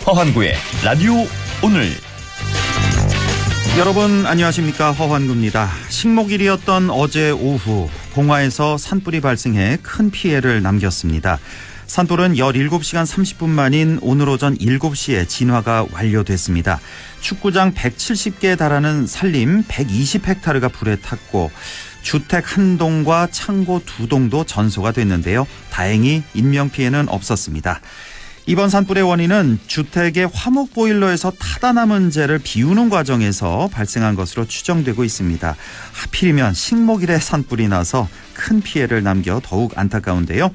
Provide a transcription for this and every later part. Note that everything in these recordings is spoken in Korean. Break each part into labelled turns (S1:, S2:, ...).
S1: 허환구의 라디오 오늘.
S2: 여러분 안녕하십니까, 허환구입니다. 식목일이었던 어제 오후 봉화에서 산불이 발생해 큰 피해를 남겼습니다. 산불은 17시간 30분 만인 오늘 오전 7시에 진화가 완료됐습니다. 축구장 170개에 달하는 산림 120헥타르가 불에 탔고 주택 한 동과 창고 2동도 전소가 됐는데요. 다행히 인명피해는 없었습니다. 이번 산불의 원인은 주택의 화목 보일러에서 타다 남은 재를 비우는 과정에서 발생한 것으로 추정되고 있습니다. 하필이면 식목일에 산불이 나서 큰 피해를 남겨 더욱 안타까운데요.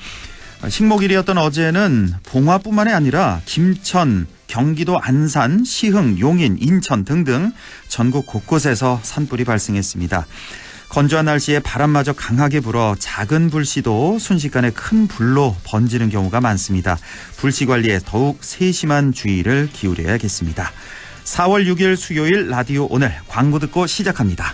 S2: 식목일이었던 어제는 봉화뿐만이 아니라 김천, 경기도 안산, 시흥, 용인, 인천 등등 전국 곳곳에서 산불이 발생했습니다. 건조한 날씨에 바람마저 강하게 불어 작은 불씨도 순식간에 큰 불로 번지는 경우가 많습니다. 불씨 관리에 더욱 세심한 주의를 기울여야겠습니다. 4월 6일 수요일 라디오 오늘 광고 듣고 시작합니다.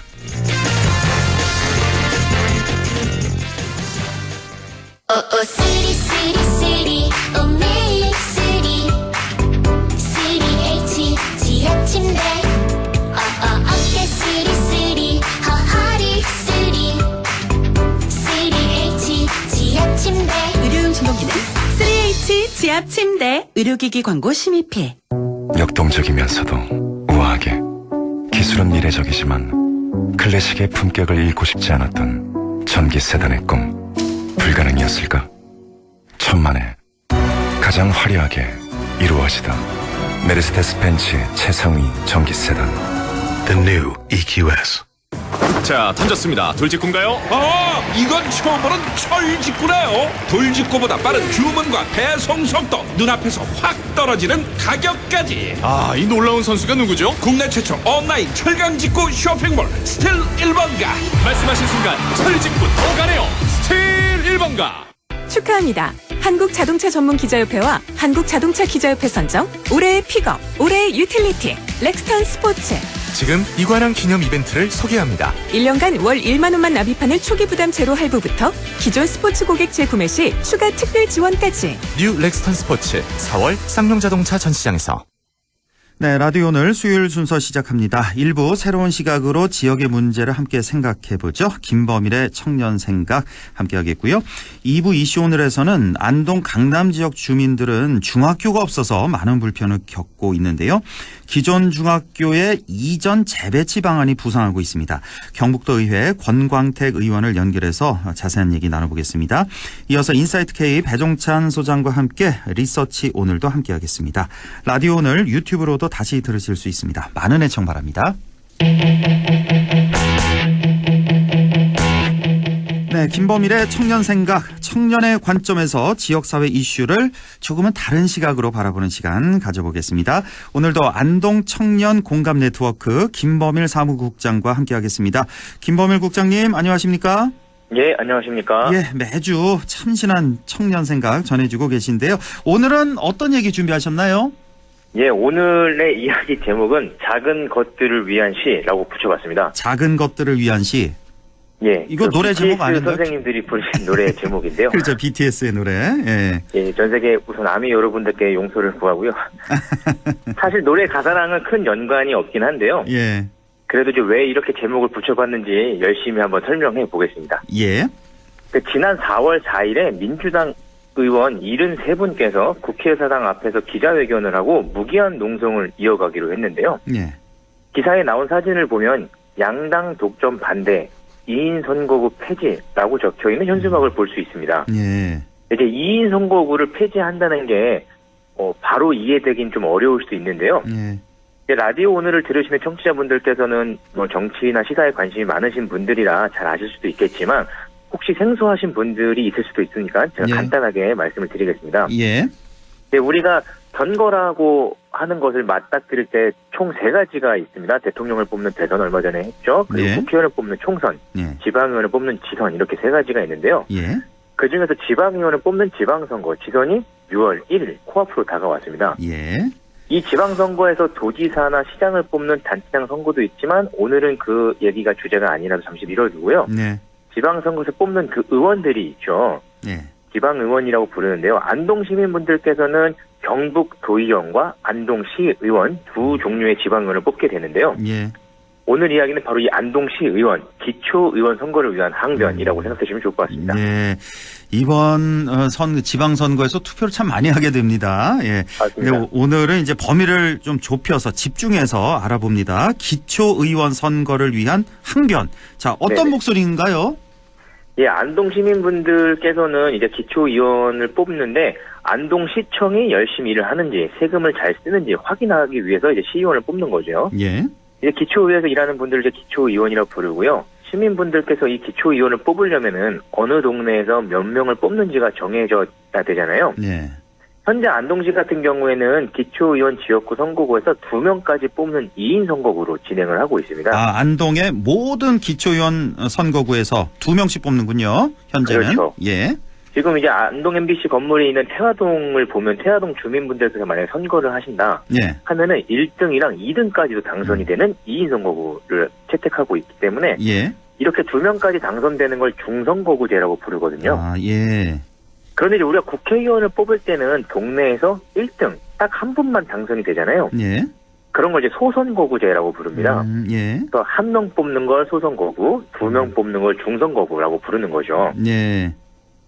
S3: 지압 침대 의료기기 광고 심의필.
S4: 역동적이면서도 우아하게, 기술은 미래적이지만 클래식의 품격을 잃고 싶지 않았던 전기 세단의 꿈, 불가능이었을까? 천만에 가장 화려하게 이루어지다. 메르세데스 벤츠 최상위 전기 세단 The New EQS.
S5: 자, 던졌습니다. 돌직구인가요?
S6: 이건 처음 보는 철직구네요. 돌직구보다 빠른 주문과 배송 속도, 눈앞에서 확 떨어지는 가격까지.
S5: 이 놀라운 선수가 누구죠?
S6: 국내 최초 온라인 철강직구 쇼핑몰 스틸 1번가.
S5: 말씀하신 순간 철직구 더 가네요. 스틸 1번가.
S3: 축하합니다. 한국자동차 전문 기자협회와 한국자동차 기자협회 선정 올해의 픽업, 올해의 유틸리티 렉스턴 스포츠.
S7: 지금 이관왕 기념 이벤트를 소개합니다.
S3: 1년간 월 1만 원만 납입하는 초기 부담 제로 할부부터 기존 스포츠 고객 재구매 시 추가 특별 지원까지.
S7: 뉴 렉스턴 스포츠 4월 쌍용자동차 전시장에서.
S2: 네, 라디오 오늘 수요일 순서 시작합니다. 1부 새로운 시각으로 지역의 문제를 함께 생각해보죠. 김범일의 청년생각 함께하겠고요. 2부 이슈 오늘에서는 안동 강남 지역 주민들은 중학교가 없어서 많은 불편을 겪고 있는데요. 기존 중학교의 이전 재배치 방안이 부상하고 있습니다. 경북도의회 권광택 의원을 연결해서 자세한 얘기 나눠보겠습니다. 이어서 인사이트 K 배종찬 소장과 함께 리서치 오늘도 함께하겠습니다. 라디오 오늘 유튜브로도 다시 들으실 수 있습니다. 많은 애청 바랍니다. 네, 김범일의 청년생각, 청년의 관점에서 지역사회 이슈를 조금은 다른 시각으로 바라보는 시간 가져보겠습니다. 오늘도 안동 청년 공감 네트워크 김범일 사무국장과 함께하겠습니다. 김범일 국장님 안녕하십니까?
S8: 예, 안녕하십니까?
S2: 예, 매주 참신한 청년생각 전해주고 계신데요. 오늘은 어떤 얘기 준비하셨나요?
S8: 예, 오늘의 이야기 제목은 작은 것들을 위한 시라고 붙여봤습니다.
S2: 작은 것들을 위한 시.
S8: 예,
S2: 이거 노래 제목 아닌가요?
S8: 선생님들이 부르신 노래 제목인데요.
S2: 그렇죠, BTS의 노래. 예.
S8: 예, 전 세계 우선 아미 여러분들께 용서를 구하고요. 사실 노래 가사랑은 큰 연관이 없긴 한데요.
S2: 예.
S8: 그래도 이제 왜 이렇게 제목을 붙여봤는지 열심히 한번 설명해 보겠습니다.
S2: 예.
S8: 지난 4월 4일에 민주당 의원 73분께서 국회의사당 앞에서 기자회견을 하고 무기한 농성을 이어가기로 했는데요.
S2: 예.
S8: 기사에 나온 사진을 보면 양당 독점 반대, 2인 선거구 폐지라고 적혀있는 현수막을 볼 수 있습니다.
S2: 예.
S8: 이제 2인 선거구를 폐지한다는 게 바로 이해되긴 좀 어려울 수도 있는데요.
S2: 예.
S8: 라디오 오늘을 들으시는 청취자분들께서는 정치나 시사에 관심이 많으신 분들이라 잘 아실 수도 있겠지만 혹시 생소하신 분들이 있을 수도 있으니까 제가
S2: 예.
S8: 간단하게 말씀을 드리겠습니다.
S2: 예.
S8: 우리가 선거라고 하는 것을 맞닥뜨릴 때 총 3가지가 있습니다. 대통령을 뽑는 대선 얼마 전에 했죠. 그리고
S2: 예.
S8: 국회의원을 뽑는 총선,
S2: 예.
S8: 지방의원을 뽑는 지선 이렇게 3가지가 있는데요.
S2: 예.
S8: 그중에서 지방의원을 뽑는 지방선거, 지선이 6월 1일 코앞으로 다가왔습니다.
S2: 예.
S8: 이 지방선거에서 도지사나 시장을 뽑는 단체장 선거도 있지만 오늘은 그 얘기가 주제가 아니라서 잠시 미뤄두고요.
S2: 네.
S8: 지방선거에서 뽑는 그 의원들이 있죠.
S2: 예.
S8: 지방의원이라고 부르는데요. 안동 시민분들께서는 경북 도의원과 안동시 의원 두 종류의 지방의원을 뽑게 되는데요.
S2: 예.
S8: 오늘 이야기는 바로 이 안동시 의원, 기초의원 선거를 위한 항변이라고 생각하시면 좋을 것 같습니다.
S2: 네. 이번 지방선거에서 투표를 참 많이 하게 됩니다. 예.
S8: 맞습니다.
S2: 오늘은 이제 범위를 좀 좁혀서 집중해서 알아봅니다. 기초의원 선거를 위한 항변. 자, 어떤
S8: 네네.
S2: 목소리인가요?
S8: 예, 안동 시민분들께서는 이제 기초의원을 뽑는데 안동시청이 열심히 일을 하는지 세금을 잘 쓰는지 확인하기 위해서 이제 시의원을 뽑는 거죠.
S2: 예.
S8: 이제 기초의회에서 일하는 분들을 이제 기초의원이라고 부르고요. 시민분들께서 이 기초의원을 뽑으려면은 어느 동네에서 몇 명을 뽑는지가 정해져야 되잖아요.
S2: 네.
S8: 현재 안동시 같은 경우에는 기초의원 지역구 선거구에서 2명까지 뽑는 2인 선거구로 진행을 하고 있습니다.
S2: 아, 안동의 모든 기초의원 선거구에서 2명씩 뽑는군요. 현재는.
S8: 그렇죠.
S2: 예.
S8: 지금 이제 안동 MBC 건물에 있는 태화동을 보면 태화동 주민분들께서 만약에 선거를 하신다
S2: 예.
S8: 하면은 1등이랑 2등까지도 당선이 되는 2인 선거구를 채택하고 있기 때문에
S2: 예.
S8: 이렇게 2명까지 당선되는 걸 중선거구제라고 부르거든요.
S2: 아, 예.
S8: 그런데 이제 우리가 국회의원을 뽑을 때는 동네에서 1등 딱 한 분만 당선이 되잖아요.
S2: 예.
S8: 그런 걸 이제 소선거구제라고 부릅니다.
S2: 예.
S8: 그래서 1명 뽑는 걸 소선거구, 2명 뽑는 걸 중선거구라고 부르는 거죠.
S2: 예.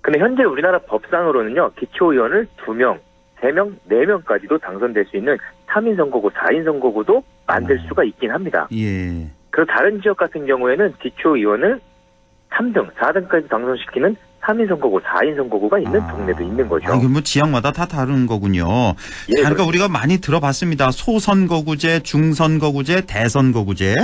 S8: 근데 현재 우리나라 법상으로는요, 기초의원을 2명, 3명, 4명까지도 당선될 수 있는 3인 선거구, 4인 선거구도 만들 수가 있긴 합니다.
S2: 예.
S8: 그리고 다른 지역 같은 경우에는 기초의원을 3등, 4등까지 당선시키는 3인 선거구, 4인 선거구가 있는 동네도 있는 거죠.
S2: 이게 뭐 지역마다 다 다른 거군요.
S8: 예,
S2: 자, 그러니까
S8: 그렇습니다.
S2: 우리가 많이 들어봤습니다. 소선거구제, 중선거구제, 대선거구제.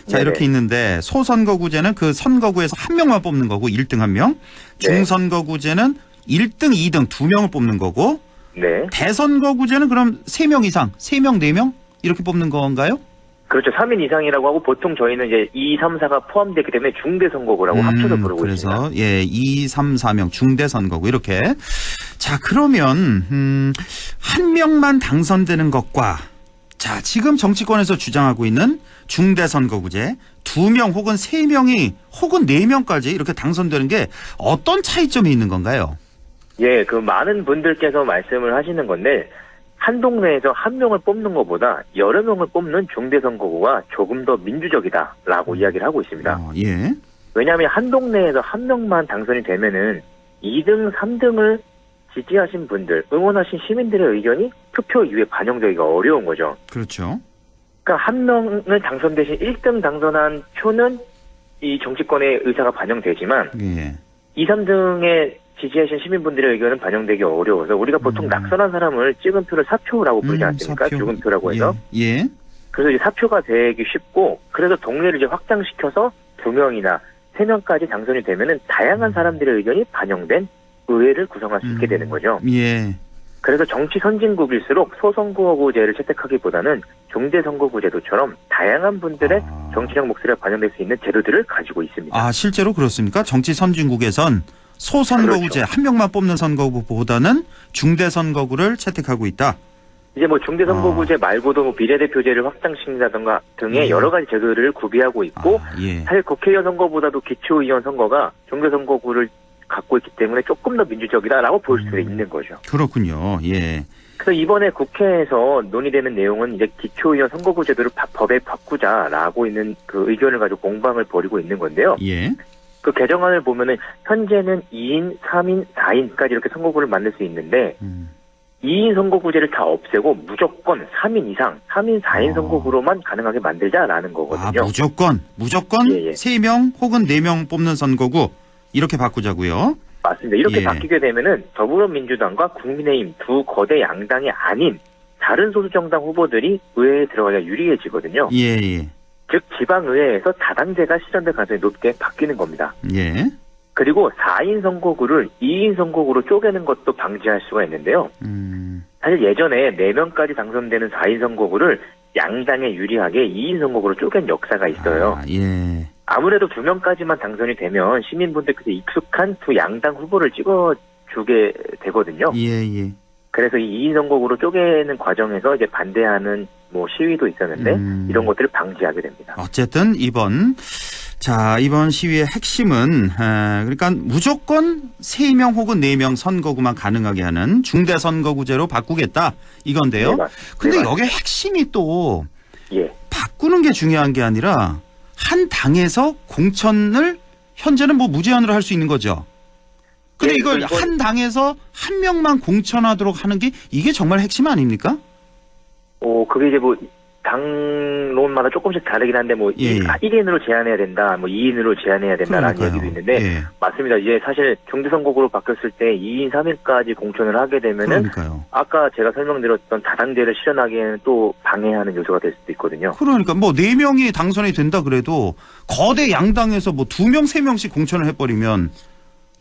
S2: 자,
S8: 네네.
S2: 이렇게 있는데 소선거구제는 그 선거구에서 한 명만 뽑는 거고 1등 한 명. 중선거구제는 1등, 2등 2명을 뽑는 거고
S8: 네.
S2: 대선거구제는 그럼 3명 이상, 3명, 4명 이렇게 뽑는 건가요?
S8: 그렇죠. 3인 이상이라고 하고 보통 저희는 이제 2, 3, 4가 포함되기 때문에 중대선거구라고 합쳐서 부르고 있습니다.
S2: 그래서 예, 2, 3, 4명 중대선거구 이렇게. 자, 그러면 한 명만 당선되는 것과 자, 지금 정치권에서 주장하고 있는 중대선거구제 2명 혹은 3명이 혹은 4명까지 이렇게 당선되는 게 어떤 차이점이 있는 건가요?
S8: 예, 그 많은 분들께서 말씀을 하시는 건데 한 동네에서 한 명을 뽑는 것보다 여러 명을 뽑는 중대선거구가 조금 더 민주적이다라고 이야기를 하고 있습니다.
S2: 예.
S8: 왜냐하면 한 동네에서 한 명만 당선이 되면은 2등, 3등을 지지하신 분들, 응원하신 시민들의 의견이 투표 이후에 반영되기가 어려운 거죠.
S2: 그렇죠.
S8: 그러니까 한 명을 당선되신 1등 당선한 표는 이 정치권의 의사가 반영되지만
S2: 예.
S8: 2, 3등에 지지하신 시민분들의 의견은 반영되기 어려워서 우리가 보통 낙선한 사람을 찍은 표를 사표라고 부르지 않습니까?
S2: 사표.
S8: 죽은 표라고 해서.
S2: 예.
S8: 그래서 이제 사표가 되기 쉽고 그래서 동네를 이제 확장시켜서 2명이나 3명까지 당선이 되면은 다양한 사람들의 의견이 반영된 의회를 구성할 수 있게 되는 거죠.
S2: 예.
S8: 그래서 정치 선진국일수록 소선거구제를 채택하기보다는 중대선거구제도처럼 다양한 분들의 정치적 목소리가 반영될 수 있는 제도들을 가지고 있습니다.
S2: 아, 실제로 그렇습니까? 정치 선진국에선 소선거구제
S8: 그렇죠.
S2: 한 명만 뽑는 선거구보다는 중대선거구를 채택하고 있다.
S8: 이제 뭐 중대선거구제 말고도 뭐 비례대표제를 확장시킨다던가 등의 여러 가지 제도를 구비하고 있고
S2: 예.
S8: 사실 국회의원 선거보다도 기초의원 선거가 중대선거구를 갖고 있기 때문에 조금 더 민주적이다라고 볼 수 있는 거죠.
S2: 그렇군요. 예.
S8: 그래서 이번에 국회에서 논의되는 내용은 이제 기초의원 선거구 제도를 법에 바꾸자라고 있는 그 의견을 가지고 공방을 벌이고 있는 건데요.
S2: 예.
S8: 그 개정안을 보면은 현재는 2인, 3인, 4인까지 이렇게 선거구를 만들 수 있는데 2인 선거구제를 다 없애고 무조건 3인 이상, 3인, 4인 선거구로만 가능하게 만들자라는 거거든요.
S2: 무조건
S8: 예, 예.
S2: 3명 혹은 4명 뽑는 선거구 이렇게 바꾸자고요.
S8: 맞습니다. 이렇게
S2: 예.
S8: 바뀌게 되면은 더불어민주당과 국민의힘 두 거대 양당이 아닌 다른 소수정당 후보들이 의회에 들어가야 유리해지거든요.
S2: 예, 예.
S8: 즉 지방의회에서 다당제가 실현될 가능성이 높게 바뀌는 겁니다.
S2: 예.
S8: 그리고 4인 선거구를 2인 선거구로 쪼개는 것도 방지할 수가 있는데요. 사실 예전에 4명까지 당선되는 4인 선거구를 양당에 유리하게 2인 선거구로 쪼갠 역사가 있어요.
S2: 아, 예.
S8: 아무래도 2명까지만 당선이 되면 시민분들께서 익숙한 두 양당 후보를 찍어주게 되거든요.
S2: 예, 예.
S8: 그래서 이 2인 선거구로 쪼개는 과정에서 이제 반대하는 뭐 시위도 있었는데 이런 것들을 방지하게 됩니다.
S2: 어쨌든 이번 자, 이번 시위의 핵심은 그러니까 무조건 3명 혹은 4명 선거구만 가능하게 하는 중대선거구제로 바꾸겠다 이건데요. 근데 여기에 핵심이 또 바꾸는 게 중요한 게 아니라 한 당에서 공천을 현재는 뭐 무제한으로 할 수 있는 거죠. 근데 이걸 한 당에서 한 명만 공천하도록 하는 게 이게 정말 핵심 아닙니까?
S8: 그게 이제 뭐 당론마다 조금씩 다르긴 한데 뭐 1인으로 제한해야 된다, 뭐 2인으로 제한해야 된다라는
S2: 그러니까요.
S8: 얘기도 있는데 맞습니다. 이제 사실 중대선거구로 바뀌었을 때 2인 3일까지 공천을 하게 되면은
S2: 그러니까요.
S8: 아까 제가 설명드렸던 다당제를 실현하기에는 또 방해하는 요소가 될 수도 있거든요.
S2: 그러니까 뭐 4명이 당선이 된다 그래도 거대 양당에서 뭐 2명, 3명씩 공천을 해버리면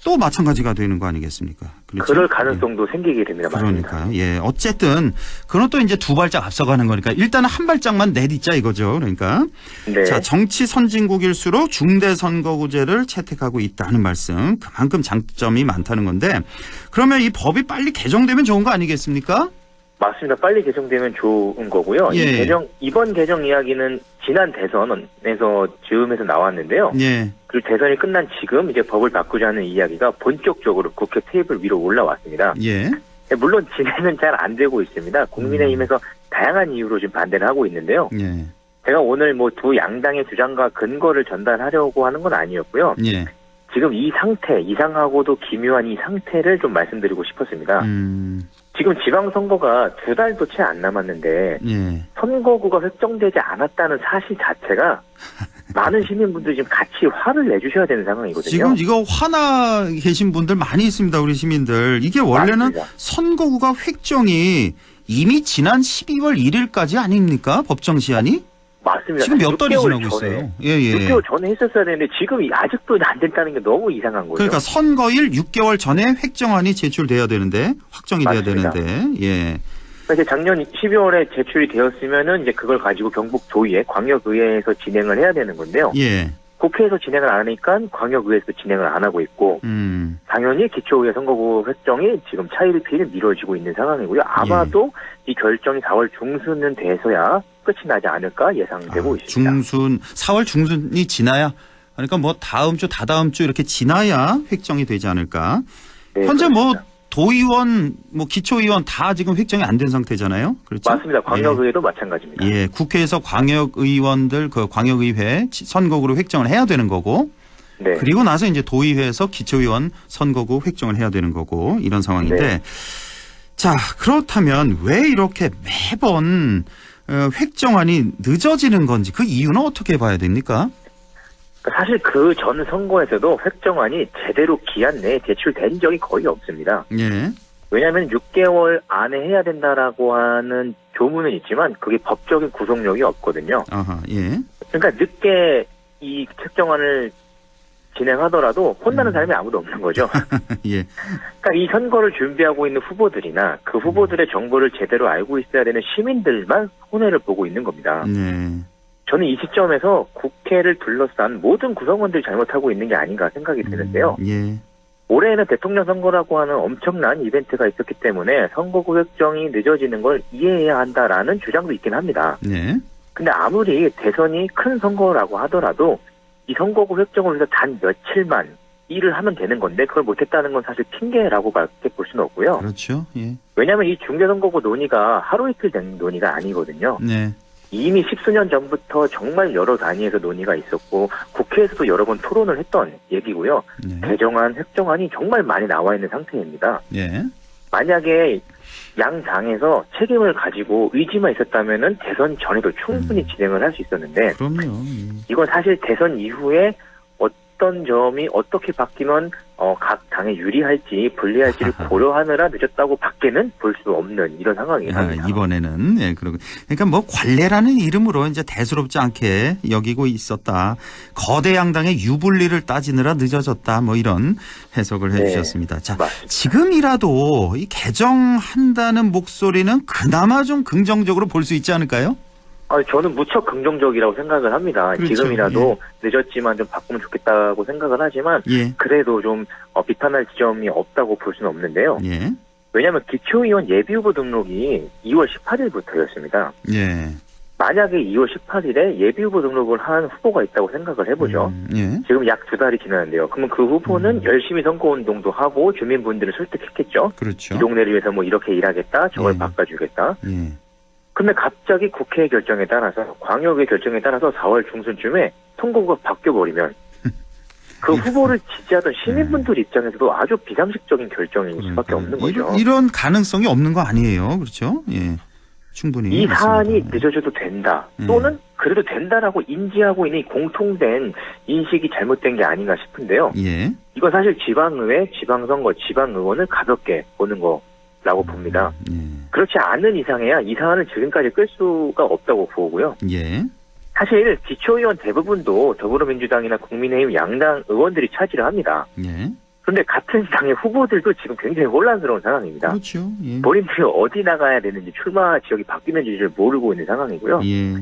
S2: 또 마찬가지가 되는 거 아니겠습니까? 그렇죠?
S8: 그럴 가능성도 생기게 됩니다.
S2: 그러니까요. 예, 어쨌든 그건 또 이제 2발짝 앞서가는 거니까 일단은 한 발짝만 내딛자 이거죠. 그러니까 자, 정치 선진국일수록 중대선거구제를 채택하고 있다는 말씀. 그만큼 장점이 많다는 건데 그러면 이 법이 빨리 개정되면 좋은 거 아니겠습니까?
S8: 맞습니다. 빨리 개정되면 좋은 거고요. 이번 개정 이야기는 지난 대선에서 즈음에서 나왔는데요. 그리고 대선이 끝난 지금 이제 법을 바꾸자는 이야기가 본격적으로 국회 테이블 위로 올라왔습니다. 물론 진행은 잘 안 되고 있습니다. 국민의힘에서 다양한 이유로 지금 반대를 하고 있는데요. 제가 오늘 뭐 두 양당의 주장과 근거를 전달하려고 하는 건 아니었고요. 지금 이 상태, 이상하고도 기묘한 이 상태를 좀 말씀드리고 싶었습니다. 지금 지방선거가 2달도 채 안 남았는데 선거구가 획정되지 않았다는 사실 자체가 많은 시민분들이 지금 같이 화를 내주셔야 되는 상황이거든요.
S2: 지금 이거 화나 계신 분들 많이 있습니다. 우리 시민들. 이게 원래는 맞습니다. 선거구가 획정이 이미 지난 12월 1일까지 아닙니까? 법정 시한이?
S8: 맞습니다.
S2: 지금 몇 달이 지나고 있어요.
S8: 6개월 전에 했었어야 되는데 지금 아직도 안 됐다는 게 너무 이상한 거죠.
S2: 그러니까 선거일 6개월 전에 획정안이 제출돼야 되는데 확정이
S8: 맞습니다.
S2: 돼야 되는데
S8: 이제 작년 12월에 제출이 되었으면은 이제 그걸 가지고 경북도의회, 광역의회에서 진행을 해야 되는 건데요. 국회에서 진행을 안 하니까 광역의회에서 진행을 안 하고 있고 당연히 기초의회 선거구 획정이 지금 차일피일 미뤄지고 있는 상황이고요. 아마도 이 결정이 4월 중순은 돼서야 끝이 나지 않을까 예상되고 있습니다.
S2: 4월 중순이 지나야 그러니까 뭐 다음 주, 다다음 주 이렇게 지나야 획정이 되지 않을까. 현재 그렇습니다. 뭐 도의원, 뭐 기초의원 다 지금 획정이 안 된 상태잖아요. 그렇죠?
S8: 맞습니다. 광역의회도 마찬가지입니다.
S2: 국회에서 광역의원들 그 광역의회 선거구로 획정을 해야 되는 거고. 그리고 나서 이제 도의회에서 기초의원 선거구 획정을 해야 되는 거고 이런 상황인데. 자, 그렇다면 왜 이렇게 매번 획정안이 늦어지는 건지 그 이유는 어떻게 봐야 됩니까?
S8: 사실 그 전 선거에서도 획정안이 제대로 기한 내에 제출된 적이 거의 없습니다. 왜냐하면 6개월 안에 해야 된다라고 하는 조문은 있지만 그게 법적인 구속력이 없거든요. 그러니까 늦게 이 획정안을 진행하더라도 혼나는 사람이 아무도 없는 거죠. 그러니까 이 선거를 준비하고 있는 후보들이나 그 후보들의 정보를 제대로 알고 있어야 되는 시민들만 손해를 보고 있는 겁니다. 저는 이 시점에서 국회를 둘러싼 모든 구성원들이 잘못하고 있는 게 아닌가 생각이 드는데요. 올해에는 대통령 선거라고 하는 엄청난 이벤트가 있었기 때문에 선거구 획정이 늦어지는 걸 이해해야 한다라는 주장도 있긴 합니다. 근데 아무리 대선이 큰 선거라고 하더라도 이 선거구 획정을 위해서 단 며칠만 일을 하면 되는 건데 그걸 못했다는 건 사실 핑계라고밖에 볼 수는 없고요.
S2: 그렇죠.
S8: 왜냐하면 이 중대선거구 논의가 하루 이틀 된 논의가 아니거든요. 이미 10수년 전부터 정말 여러 단위에서 논의가 있었고 국회에서도 여러 번 토론을 했던 얘기고요. 개정안, 획정안이 정말 많이 나와 있는 상태입니다. 만약에 양 당에서 책임을 가지고 의지만 있었다면은 대선 전에도 충분히 진행을 할 수 있었는데 이건 사실 대선 이후에 어떤 점이 어떻게 바뀌면 각 당에 유리할지 불리할지를 고려하느라 늦었다고 밖에는 볼 수 없는 이런 상황이랍니다.
S2: 이번에는 그러니까 뭐 관례라는 이름으로 이제 대수롭지 않게 여기고 있었다. 거대 양당의 유불리를 따지느라 늦어졌다. 뭐 이런 해석을 해주셨습니다. 자,
S8: 맞습니다.
S2: 지금이라도 이 개정한다는 목소리는 그나마 좀 긍정적으로 볼 수 있지 않을까요?
S8: 저는 무척 긍정적이라고 생각을 합니다.
S2: 그렇죠.
S8: 지금이라도 늦었지만 좀 바꾸면 좋겠다고 생각을 하지만 그래도 좀 비판할 지점이 없다고 볼 수는 없는데요. 왜냐하면 기초의원 예비후보 등록이 2월 18일부터였습니다. 만약에 2월 18일에 예비후보 등록을 한 후보가 있다고 생각을 해보죠.
S2: 예.
S8: 지금 약 2달이 지났는데요. 그러면 그 후보는 열심히 선거운동도 하고 주민분들을 설득했겠죠.
S2: 그렇죠.
S8: 이 동네를 위해서 뭐 이렇게 일하겠다, 저걸
S2: 예.
S8: 바꿔주겠다.
S2: 예.
S8: 근데 갑자기 국회의 결정에 따라서, 광역의 결정에 따라서 4월 중순쯤에 선거구가 바뀌어버리면 그 후보를 지지하던 시민분들 입장에서도 아주 비상식적인 결정일 수밖에 없는 거죠.
S2: 이런 가능성이 없는 거 아니에요. 그렇죠? 예. 충분히.
S8: 이
S2: 맞습니다.
S8: 사안이 늦어져도 된다. 또는 그래도 된다라고 인지하고 있는 이 공통된 인식이 잘못된 게 아닌가 싶은데요.
S2: 예.
S8: 이건 사실 지방의회, 지방선거, 지방의원을 가볍게 보는 거라고 봅니다.
S2: 예.
S8: 그렇지 않은 이상해야 이 사안을 지금까지 끌 수가 없다고 보고요.
S2: 예.
S8: 사실 기초의원 대부분도 더불어민주당이나 국민의힘 양당 의원들이 차지를 합니다.
S2: 예.
S8: 그런데 같은 당의 후보들도 지금 굉장히 혼란스러운 상황입니다.
S2: 그렇죠. 예.
S8: 본인들이 어디 나가야 되는지 출마 지역이 바뀌는지를 모르고 있는 상황이고요.
S2: 예.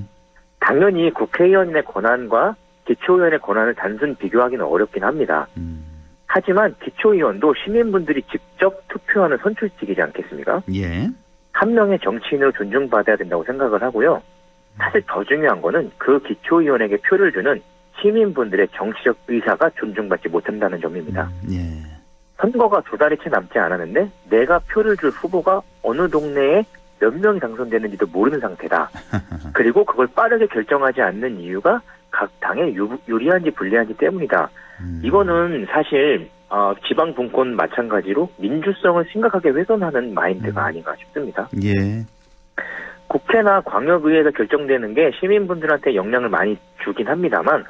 S8: 당연히 국회의원의 권한과 기초의원의 권한을 단순 비교하기는 어렵긴 합니다. 하지만 기초의원도 시민분들이 직접 투표하는 선출직이지 않겠습니까?
S2: 예.
S8: 한 명의 정치인으로 존중받아야 된다고 생각을 하고요. 사실 더 중요한 거는 그 기초의원에게 표를 주는 시민분들의 정치적 의사가 존중받지 못한다는 점입니다.
S2: 예.
S8: 선거가 2달이 채 남지 않았는데 내가 표를 줄 후보가 어느 동네에 몇 명이 당선되는지도 모르는 상태다. 그리고 그걸 빠르게 결정하지 않는 이유가 각 당에 유리한지 불리한지 때문이다. 이거는 사실 지방 분권 마찬가지로 민주성을 심각하게 훼손하는 마인드가 아닌가 싶습니다.
S2: 예.
S8: 국회나 광역의회에서 결정되는 게 시민분들한테 영향을 많이 주긴 합니다만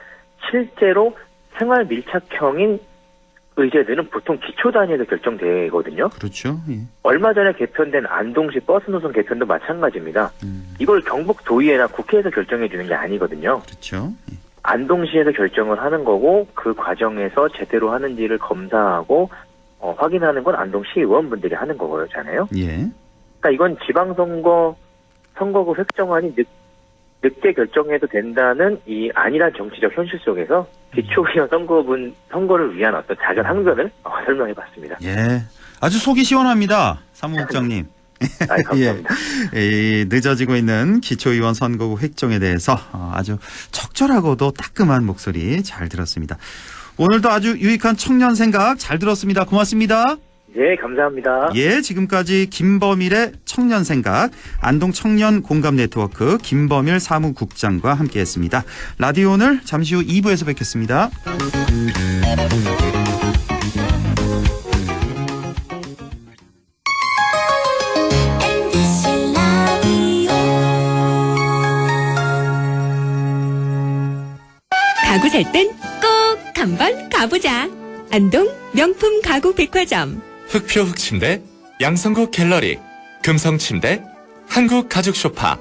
S8: 실제로 생활 밀착형인 의제들은 보통 기초 단위에서 결정되거든요.
S2: 그렇죠. 예.
S8: 얼마 전에 개편된 안동시 버스 노선 개편도 마찬가지입니다. 이걸 경북 도의회나 국회에서 결정해 주는 게 아니거든요.
S2: 그렇죠. 예.
S8: 안동시에서 결정을 하는 거고 그 과정에서 제대로 하는지를 검사하고 확인하는 건 안동시 의원분들이 하는 거잖아요.
S2: 예.
S8: 그러니까 이건 선거구 획정안이 늦게 결정해도 된다는 이 안일한 정치적 현실 속에서 기초의원 선거를 위한 어떤 작은 항변을 설명해봤습니다.
S2: 예. 아주 속이 시원합니다. 사무국장님.
S8: 감사합니다.
S2: 예. 늦어지고 있는 기초의원 선거구 획정에 대해서 아주 적절하고도 따끔한 목소리 잘 들었습니다. 오늘도 아주 유익한 청년 생각 잘 들었습니다. 고맙습니다.
S8: 네, 감사합니다.
S2: 예, 지금까지 김범일의 청년 생각, 안동 청년 공감 네트워크 김범일 사무국장과 함께했습니다. 라디오 오늘 잠시 후 2부에서 뵙겠습니다.
S3: 가구 살 땐 꼭 한번 가보자. 안동 명품 가구 백화점.
S7: 흑표 흑침대, 양성국 갤러리, 금성침대, 한국 가죽 소파,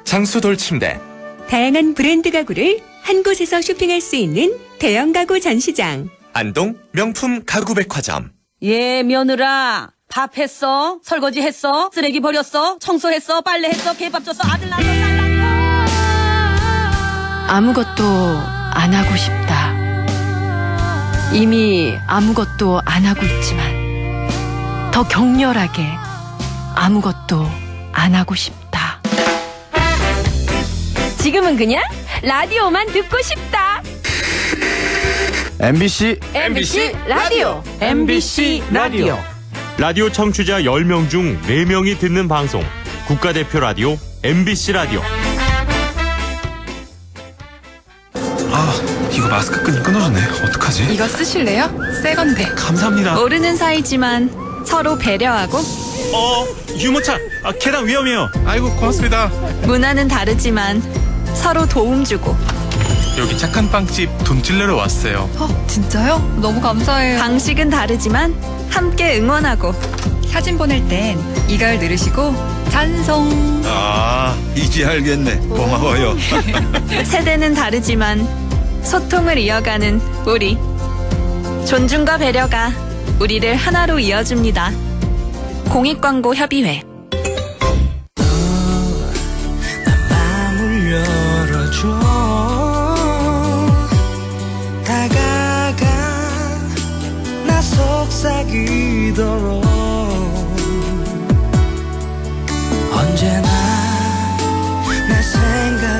S7: 장수돌 침대.
S3: 다양한 브랜드 가구를 한 곳에서 쇼핑할 수 있는 대형 가구 전시장.
S7: 안동 명품 가구 백화점.
S9: 예, 며느라. 밥 했어? 설거지 했어? 쓰레기 버렸어? 청소했어? 빨래했어? 개밥 줬어? 아들 낳았어? 딸 낳았어?
S10: 아무것도 안 하고 싶다. 이미 아무것도 안 하고 있지만 더 격렬하게 아무것도 안 하고 싶다.
S9: 지금은 그냥 라디오만 듣고 싶다.
S1: MBC
S9: 라디오.
S5: MBC 라디오. 라디오 청취자 10명 중 4명이 듣는 방송. 국가대표 라디오 MBC 라디오.
S11: 이거 마스크 끈이 끊어졌네. 어떡하지?
S10: 이거 쓰실래요? 새 건데.
S11: 감사합니다.
S3: 모르는 사이지만 서로 배려하고
S5: 유모차. 계단 위험해요.
S11: 아이고 고맙습니다.
S3: 문화는 다르지만 서로 도움 주고
S11: 여기 착한 빵집 돈 찔러러 왔어요.
S10: 진짜요? 너무 감사해요.
S3: 방식은 다르지만 함께 응원하고
S10: 사진 보낼 땐 이걸 누르시고 찬송.
S11: 이제 알겠네. 고마워요.
S3: 세대는 다르지만 소통을 이어가는 우리. 존중과 배려가 우리를 하나로 이어줍니다. 공익광고협의회.
S12: 마음을 열어줘. 다가가 나 속삭이도록. 언제나 내 생각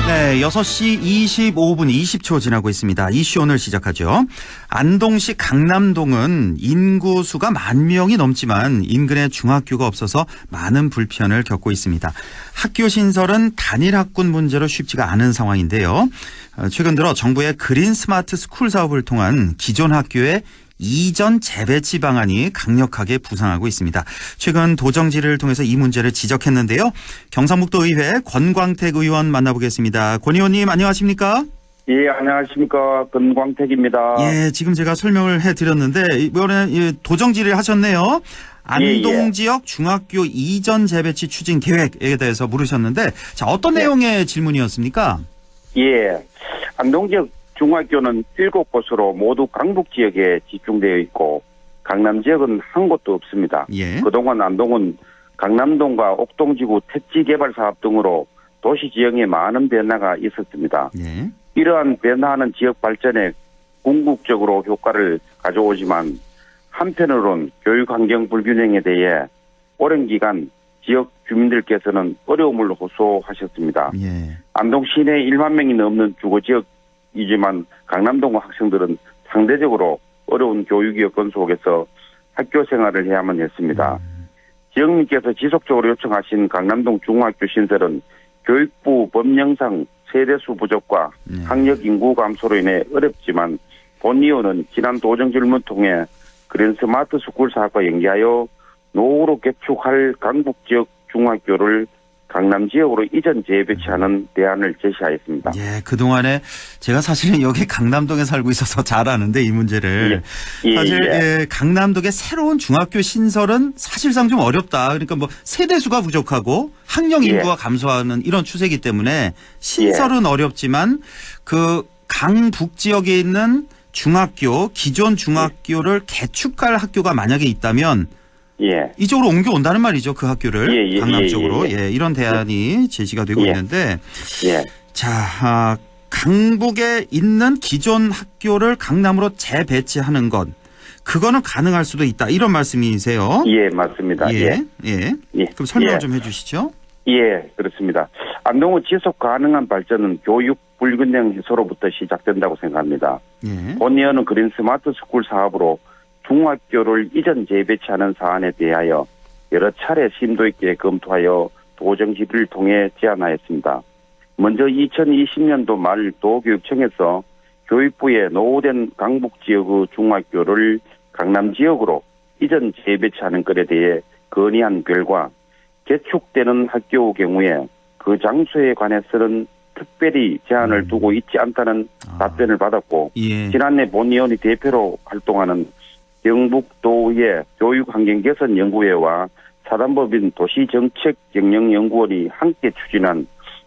S2: 네, 6시 25분 20초 지나고 있습니다. 이슈 오늘 시작하죠. 안동시 강남동은 인구수가 10,000명이 넘지만 인근에 중학교가 없어서 많은 불편을 겪고 있습니다. 학교 신설은 단일 학군 문제로 쉽지가 않은 상황인데요. 최근 들어 정부의 그린 스마트 스쿨 사업을 통한 기존 학교의 이전 재배치 방안이 강력하게 부상하고 있습니다. 최근 도정지를 통해서 이 문제를 지적했는데요. 경상북도 의회 권광택 의원 만나보겠습니다. 권 의원님 안녕하십니까?
S13: 예, 안녕하십니까. 권광택입니다.
S2: 예, 지금 제가 설명을 해드렸는데 이번에 도정지를 하셨네요. 안동 지역 중학교 이전 재배치 추진 계획에 대해서 물으셨는데 자, 어떤 내용의 질문이었습니까?
S13: 예, 안동 지역 중학교는 7곳으로 모두 강북 지역에 집중되어 있고 강남 지역은 한 곳도 없습니다.
S2: 예.
S13: 그동안 안동은 강남동과 옥동지구 택지 개발 사업 등으로 도시 지형에 많은 변화가 있었습니다.
S2: 예.
S13: 이러한 변화하는 지역 발전에 궁극적으로 효과를 가져오지만 한편으론 교육 환경 불균형에 대해 오랜 기간 지역 주민들께서는 어려움을 호소하셨습니다.
S2: 예.
S13: 안동 시내 1만 명이 넘는 주거 지역이지만 강남동 학생들은 상대적으로 어려운 교육 여건 속에서 학교 생활을 해야만 했습니다. 지역민께서 지속적으로 요청하신 강남동 중학교 신설은 교육부 법령상 세대수 부족과 학력 인구 감소로 인해 어렵지만 본 의원은 지난 도정 질문 통해 그린 스마트 스쿨 사업과 연계하여 노후로 개축할 강북 지역 중학교를 강남 지역으로 이전 재배치하는 대안을 제시하였습니다.
S2: 예, 그동안에 제가 사실은 여기 강남동에 살고 있어서 잘 아는데 이 문제를. 사실 강남동의 새로운 중학교 신설은 사실상 좀 어렵다. 그러니까 뭐 세대수가 부족하고 학령 인구가 감소하는 이런 추세이기 때문에 신설은 어렵지만 그 강북 지역에 있는 중학교, 기존 중학교를 개축할 학교가 만약에 있다면 이쪽으로 옮겨온다는 말이죠. 그 학교를 강남 쪽으로. 이런 대안이 제시가 되고 있는데 자, 강북에 있는 기존 학교를 강남으로 재배치하는 것 그거는 가능할 수도 있다. 이런 말씀이세요?
S13: 예, 맞습니다.
S2: 그럼 설명을 좀 해주시죠.
S13: 예, 그렇습니다. 안동의 지속 가능한 발전은 교육 불균형 해소로부터 시작된다고 생각합니다. 본 의원은 그린 스마트 스쿨 사업으로 중학교를 이전 재배치하는 사안에 대하여 여러 차례 심도 있게 검토하여 도정 질의를 통해 제안하였습니다. 먼저 2020년도 말 도교육청에서 교육부에 노후된 강북 지역의 중학교를 강남 지역으로 이전 재배치하는 것에 대해 건의한 결과 개축되는 학교의 경우에 그 장소에 관해서는 특별히 제한을 두고 있지 않다는 답변을 받았고 지난해 본 의원이 대표로 활동하는 경북도의 교육환경개선연구회와 사단법인 도시정책경영연구원이 함께 추진한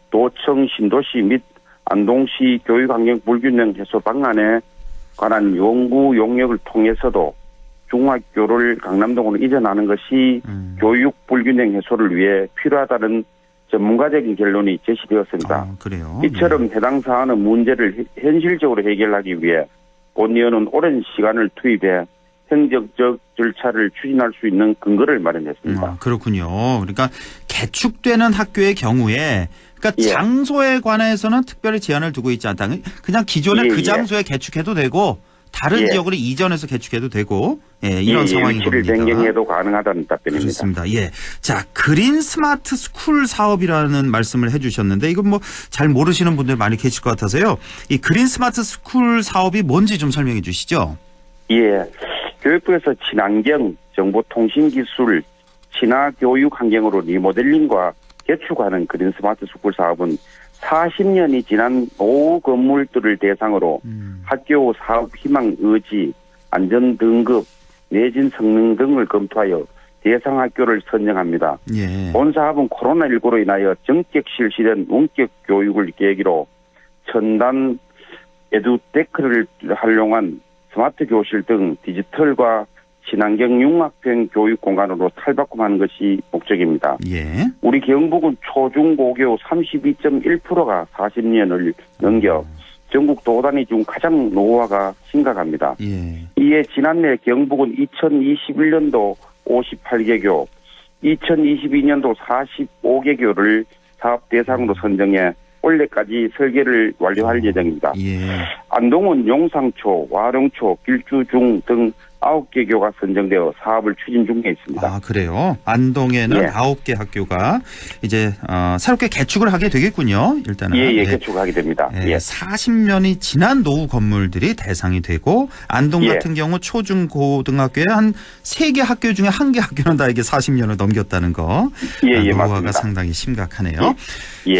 S13: 도청 신도시 및 안동시 교육환경 불균형 해소 방안에 관한 연구 용역을 통해서도 중학교를 강남동으로 이전하는 것이 교육 불균형 해소를 위해 필요하다는 전문가적인 결론이 제시되었습니다.
S2: 그래요?
S13: 이처럼 해당 사안의 문제를 현실적으로 해결하기 위해 본 의원은 오랜 시간을 투입해 행정적 절차를 추진할 수 있는 근거를 마련했습니다.
S2: 그렇군요. 그러니까 개축되는 학교의 경우에 그러니까 장소에 관해서는 특별히 제한을 두고 있지 않다. 그냥 기존에 그 장소에 개축해도 되고 다른 지역으로 이전해서 개축해도 되고 이런 상황인 겁니다.
S13: 위치를 변경해도 가능하다는 답변입니다.
S2: 그렇습니다. 자, 그린 스마트 스쿨 사업이라는 말씀을 해주셨는데 이건 뭐 잘 모르시는 분들 많이 계실 것 같아서요. 이 그린 스마트 스쿨 사업이 뭔지 좀 설명해 주시죠.
S13: 교육부에서 친환경, 정보통신기술, 친화교육 환경으로 리모델링과 개축하는 그린 스마트 스쿨 사업은 40년이 지난 노후 건물들을 대상으로 학교 사업 희망 의지, 안전 등급, 내진 성능 등을 검토하여 대상 학교를 선정합니다. 본 사업은 코로나19로 인하여 전격 실시된 원격 교육을 계기로 첨단 에듀테크를 활용한 스마트 교실 등 디지털과 친환경 융합형 교육 공간으로 탈바꿈하는 것이 목적입니다. 우리 경북은 초중고교 32.1%가 40년을 넘겨 전국 도단위 중 가장 노후화가 심각합니다. 이에 지난해 경북은 2021년도 58개교, 2022년도 45개교를 사업 대상으로 선정해 올해까지 설계를 완료할 예정입니다. 안동은 용상초, 와룡초, 길주중 등 9개 교가 선정되어 사업을 추진 중에 있습니다.
S2: 아, 그래요? 안동에는 9개 학교가 이제 새롭게 개축을 하게 되겠군요. 일단은.
S13: 개축하게 됩니다.
S2: 40년이 지난 노후 건물들이 대상이 되고 안동 같은 경우 초중 고등학교에 한 3개 학교 중에 1개 학교는 다 이게 40년을 넘겼다는 거. 노후화가
S13: 맞습니다.
S2: 상당히 심각하네요.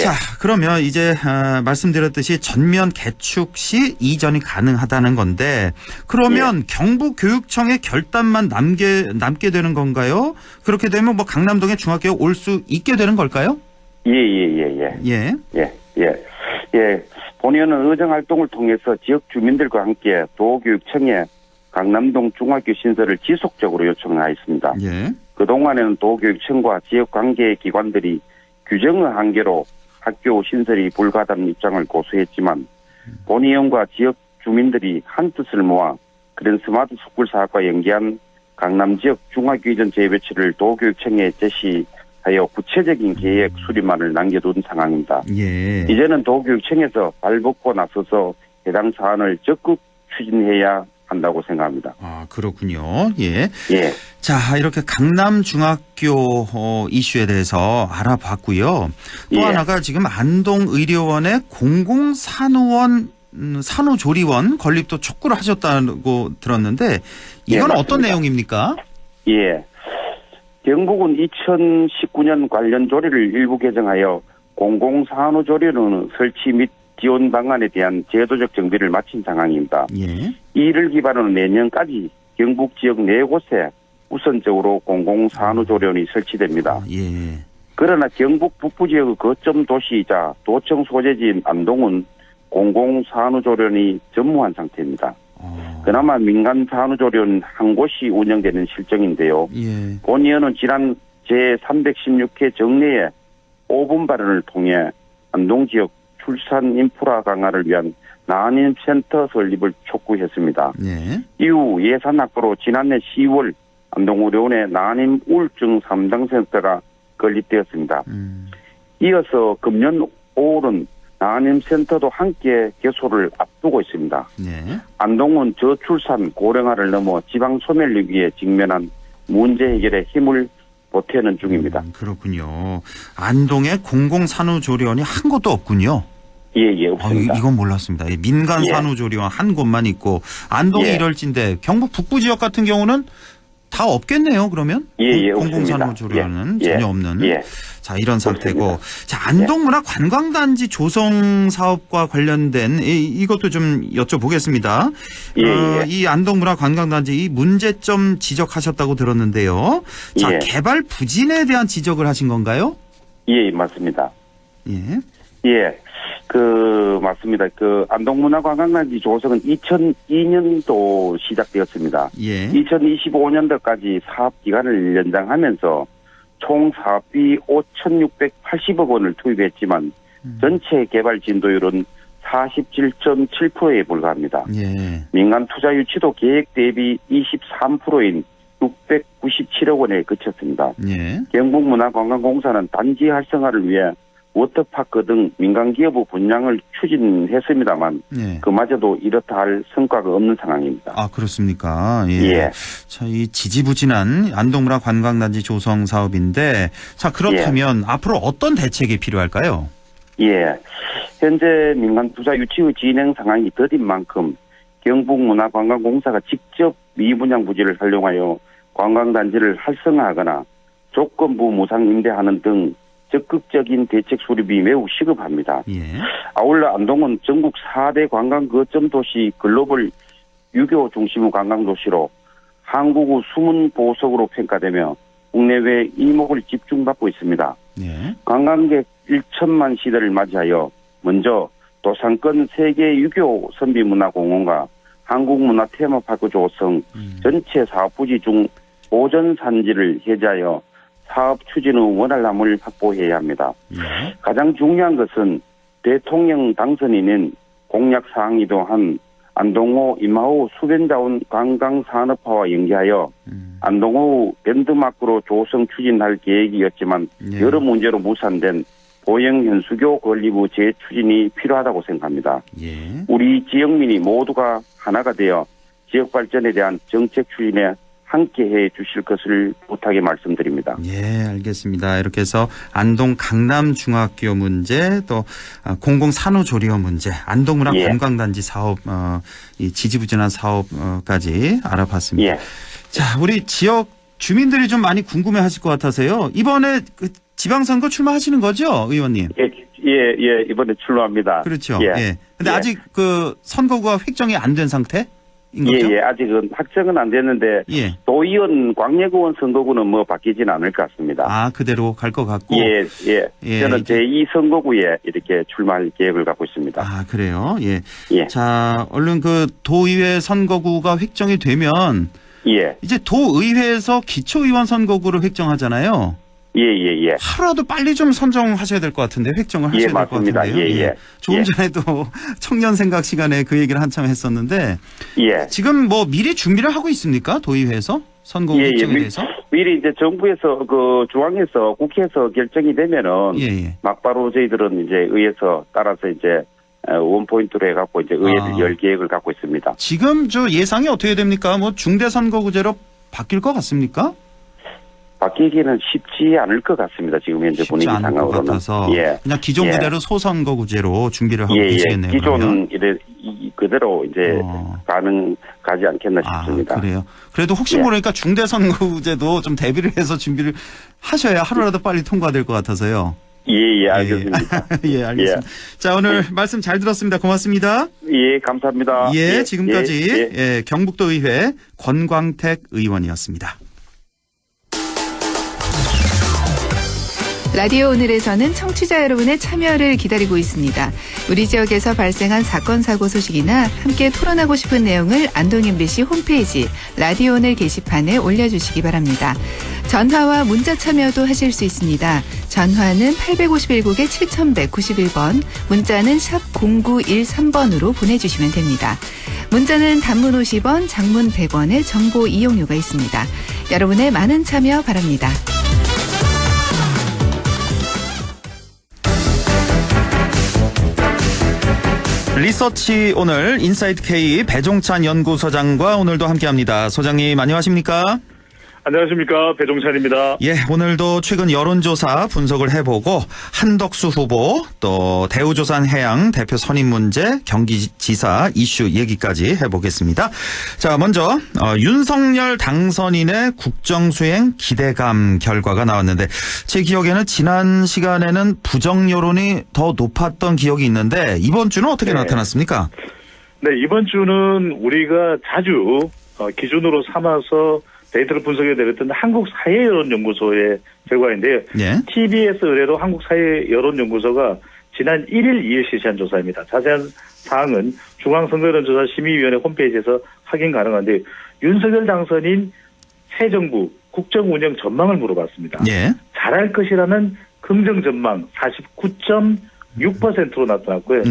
S2: 자, 그러면 이제 말씀드렸듯이 전면 개축 시 이전이 가능하다는 건데 그러면 경북교육청의 결단만 남게 되는 건가요? 그렇게 되면 뭐 강남동의 중학교에 올 수 있게 되는 걸까요?
S13: 본의원은 의정 활동을 통해서 지역 주민들과 함께 도교육청에 강남동 중학교 신설을 지속적으로 요청하였습니다. 그동안에는 도교육청과 지역 관계 기관들이 규정의 한계로 학교 신설이 불가하다는 입장을 고수했지만 본의원과 지역 주민들이 한뜻을 모아 그런 스마트 스쿨 사업과 연계한 강남 지역 중학교 이전 재배치를 도교육청에 제시하여 구체적인 계획 수립안을 남겨둔 상황입니다. 이제는 도교육청에서 발벗고 나서서 해당 사안을 적극 추진해야 한다고 생각합니다.
S2: 아, 그렇군요. 자, 이렇게 강남 중학교 이슈에 대해서 알아봤고요. 또 하나가 지금 안동의료원의 산후조리원 건립도 촉구를 하셨다고 들었는데 이건 어떤 내용입니까?
S13: 경북은 2019년 관련 조례를 일부 개정하여 공공산후조리원 설치 및 지원 방안에 대한 제도적 정비를 마친 상황입니다. 이를 기반으로 내년까지 경북 지역 4곳에 우선적으로 공공산후조리원이 설치됩니다. 그러나 경북 북부 지역의 거점 도시이자 도청 소재지인 안동은 공공산후조리원이 전무한 상태입니다. 그나마 민간 산후조리원 한 곳이 운영되는 실정인데요. 본의원은 지난 제316회 정례에 5분 발언을 통해 안동 지역 출산 인프라 강화를 위한 난임센터 설립을 촉구했습니다. 이후 예산 확보로 지난해 10월 안동의료원의 난임 우울증 3당 센터가 건립되었습니다. 이어서 금년 5월은 난임센터도 함께 개소를 앞두고 있습니다. 안동은 저출산 고령화를 넘어 지방 소멸 위기에 직면한 문제 해결에 힘을 보태는 중입니다.
S2: 그렇군요. 안동에 공공산후조리원이 한 곳도 없군요.
S13: 없습니다.
S2: 이건 몰랐습니다. 민간 산후조리원 한 곳만 있고 안동이 이럴진데 경북 북부 지역 같은 경우는 다 없겠네요. 그러면 공공산후조리원은 전혀 없는 자 이런 상태고 자 안동문화 관광단지 조성 사업과 관련된 이것도 좀 여쭤보겠습니다. 이 안동문화 관광단지 이 문제점 지적하셨다고 들었는데요. 자 개발 부진에 대한 지적을 하신 건가요?
S13: 맞습니다. 맞습니다. 안동문화관광단지 조성은 2002년도 시작되었습니다. 2025년도까지 사업 기간을 연장하면서 총 사업비 5,680억 원을 투입했지만 전체 개발 진도율은 47.7%에 불과합니다. 민간 투자 유치도 계획 대비 23%인 697억 원에 그쳤습니다. 경북문화관광공사는 단지 활성화를 위해 워터파크 등 민간기업의 분양을 추진했습니다만 그마저도 이렇다 할 성과가 없는 상황입니다.
S2: 아 그렇습니까? 자, 이 지지부진한 안동문화 관광단지 조성 사업인데 자 그렇다면 앞으로 어떤 대책이 필요할까요?
S13: 현재 민간 투자 유치의 진행 상황이 더딘 만큼 경북문화관광공사가 직접 미분양 부지를 활용하여 관광단지를 활성화하거나 조건부 무상 임대하는 등 적극적인 대책 수립이 매우 시급합니다. 아울러 안동은 전국 4대 관광 거점 도시 글로벌 유교 중심의 관광 도시로 한국의 숨은 보석으로 평가되며 국내외 이목을 집중받고 있습니다. 관광객 1천만 시대를 맞이하여 먼저 도상권 세계 유교 선비문화공원과 한국문화 테마파크 조성 전체 사업부지 중 보전 산지를 해제하여 사업 추진의 원활함을 확보해야 합니다. 가장 중요한 것은 대통령 당선인인 공약사항이기도 한 안동호, 임하호 수변자원 관광산업화와 연계하여 안동호 밴드마크로 조성 추진할 계획이었지만 여러 문제로 무산된 보영 현수교 건립의 재추진이 필요하다고 생각합니다. 우리 지역민이 모두가 하나가 되어 지역 발전에 대한 정책 추진에 함께해 주실 것을 부탁에 말씀드립니다.
S2: 예, 알겠습니다. 이렇게 해서 안동 강남중학교 문제, 또 공공산후조리원 문제, 안동문화 관광단지 사업, 이 지지부진한 사업까지 알아봤습니다. 자, 우리 지역 주민들이 좀 많이 궁금해하실 것 같아서요. 이번에 그 지방선거 출마하시는 거죠, 의원님?
S13: 예, 이번에 출마합니다.
S2: 그렇죠. 예. 근데 아직 그 선거구가 획정이 안 된 상태?
S13: 예, 아직은 확정은 안 됐는데 도의원, 광역의원 선거구는 뭐 바뀌지는 않을 것 같습니다.
S2: 아, 그대로 갈 것 같고.
S13: 예. 저는 제2 선거구에 이렇게 출마할 계획을 갖고 있습니다.
S2: 아, 그래요? 예. 자, 얼른 그 도의회 선거구가 획정이 되면 이제 도의회에서 기초의원 선거구를 획정하잖아요.
S13: 예.
S2: 하루라도 빨리 좀 선정하셔야 될 것 같은데, 획정을 하셔야 될 것 같은데요. 조금 전에도 청년 생각 시간에 그 얘기를 한참 했었는데 지금 뭐 미리 준비를 하고 있습니까? 도의회에서 선거구 획정에 대해서?
S13: 미리 이제 정부에서 그 중앙에서 국회에서 결정이 되면은 막바로 저희들은 이제 의회에서 따라서 이제 원포인트로 해갖고 이제 의회를 열 계획을 갖고 있습니다.
S2: 지금 저 예상이 어떻게 됩니까? 뭐 중대선거구제로 바뀔 것 같습니까?
S13: 바뀌기는 쉽지 않을 것 같습니다. 지금 현재 분위기 상황으로는.
S2: 같아서 그냥 기존 그대로 소선거구제로 준비를 하고 계시겠네요.
S13: 기존 그대로 이제 가지 않겠나 싶습니다.
S2: 그래요. 그래도 혹시 모르니까 중대선거구제도 좀 대비를 해서 준비를 하셔야 하루라도 빨리 통과될 것 같아서요.
S13: 예, 알겠습니다.
S2: 예, 알겠습니다. 자, 오늘 말씀 잘 들었습니다. 고맙습니다.
S13: 예, 감사합니다.
S2: 지금까지 경북도의회 권광택 의원이었습니다.
S14: 라디오 오늘에서는 청취자 여러분의 참여를 기다리고 있습니다. 우리 지역에서 발생한 사건 사고 소식이나 함께 토론하고 싶은 내용을 안동 MBC 홈페이지 라디오 오늘 게시판에 올려주시기 바랍니다. 전화와 문자 참여도 하실 수 있습니다. 전화는 851국에 7191번, 문자는 샵 0913번으로 보내주시면 됩니다. 문자는 단문 50원, 장문 100원의 정보 이용료가 있습니다. 여러분의 많은 참여 바랍니다.
S2: 리서치 오늘 인사이트 K 배종찬 연구소장과 오늘도 함께합니다. 소장님 안녕하십니까?
S15: 안녕하십니까, 배종찬입니다.
S2: 예, 오늘도 최근 여론조사 분석을 해보고 한덕수 후보 또 대우조선해양 대표 선임 문제 경기지사 이슈 얘기까지 해보겠습니다. 자, 먼저 윤석열 당선인의 국정수행 기대감 결과가 나왔는데 제 기억에는 지난 시간에는 부정 여론이 더 높았던 기억이 있는데 이번 주는 어떻게 나타났습니까?
S15: 네, 이번 주는 우리가 자주 기준으로 삼아서 데이터를 분석해 내렸던 한국사회여론연구소의 결과인데요. TBS 의뢰로 한국사회여론연구소가 지난 1일, 2일 실시한 조사입니다. 자세한 사항은 중앙선거여론조사 심의위원회 홈페이지에서 확인 가능한데 윤석열 당선인 새 정부 국정운영 전망을 물어봤습니다. 잘할 것이라는 긍정 전망 49.6%로 나타났고요.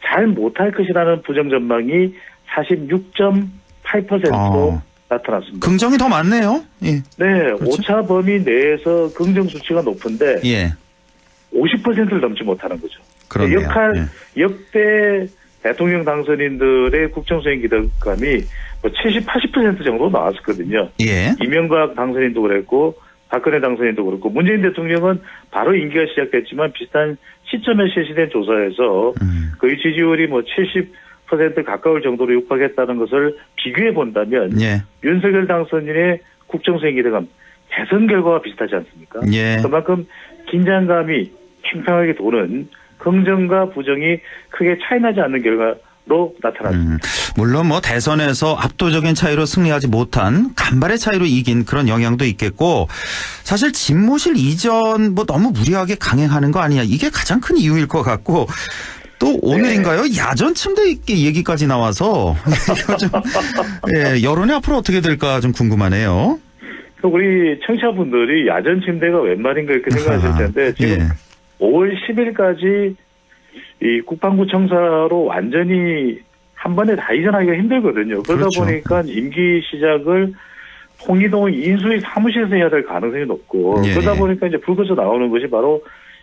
S15: 잘 못할 것이라는 부정 전망이 46.8%로 나타났습니다.
S2: 긍정이 더 많네요.
S15: 네, 그렇죠? 오차 범위 내에서 긍정 수치가 높은데 50%를 넘지 못하는 거죠.
S2: 그러네요.
S15: 역대 대통령 당선인들의 국정수행 기대감이 70, 80% 정도 나왔었거든요. 이명박 당선인도 그랬고 박근혜 당선인도 그렇고 문재인 대통령은 바로 임기가 시작됐지만 비슷한 시점에 실시된 조사에서 거의 지지율이 70% 가까울 정도로 육박했다는 것을 비교해 본다면 윤석열 당선인의 국정수행 기대감 대선 결과와 비슷하지 않습니까? 그만큼 긴장감이 팽팽하게 도는 긍정과 부정이 크게 차이나지 않는 결과로 나타났습니다.
S2: 물론 대선에서 압도적인 차이로 승리하지 못한 간발의 차이로 이긴 그런 영향도 있겠고 사실 집무실 이전 너무 무리하게 강행하는 거 아니냐 이게 가장 큰 이유일 것 같고 또 오늘인가요? 야전 침대 얘기까지 나와서 좀 여론이 앞으로 어떻게 될까 좀 궁금하네요.
S15: 우리 청취자분들이 야전 침대가 웬 말인가 이렇게 생각하실 텐데 지금 5월 10일까지 이 국방부 청사로 완전히 한 번에 다 이전하기가 힘들거든요. 그러다 보니까 임기 시작을 통이동 인수위 사무실에서 해야 될 가능성이 높고
S2: 예.
S15: 그러다 보니까 이제 불거져 나오는 것이 바로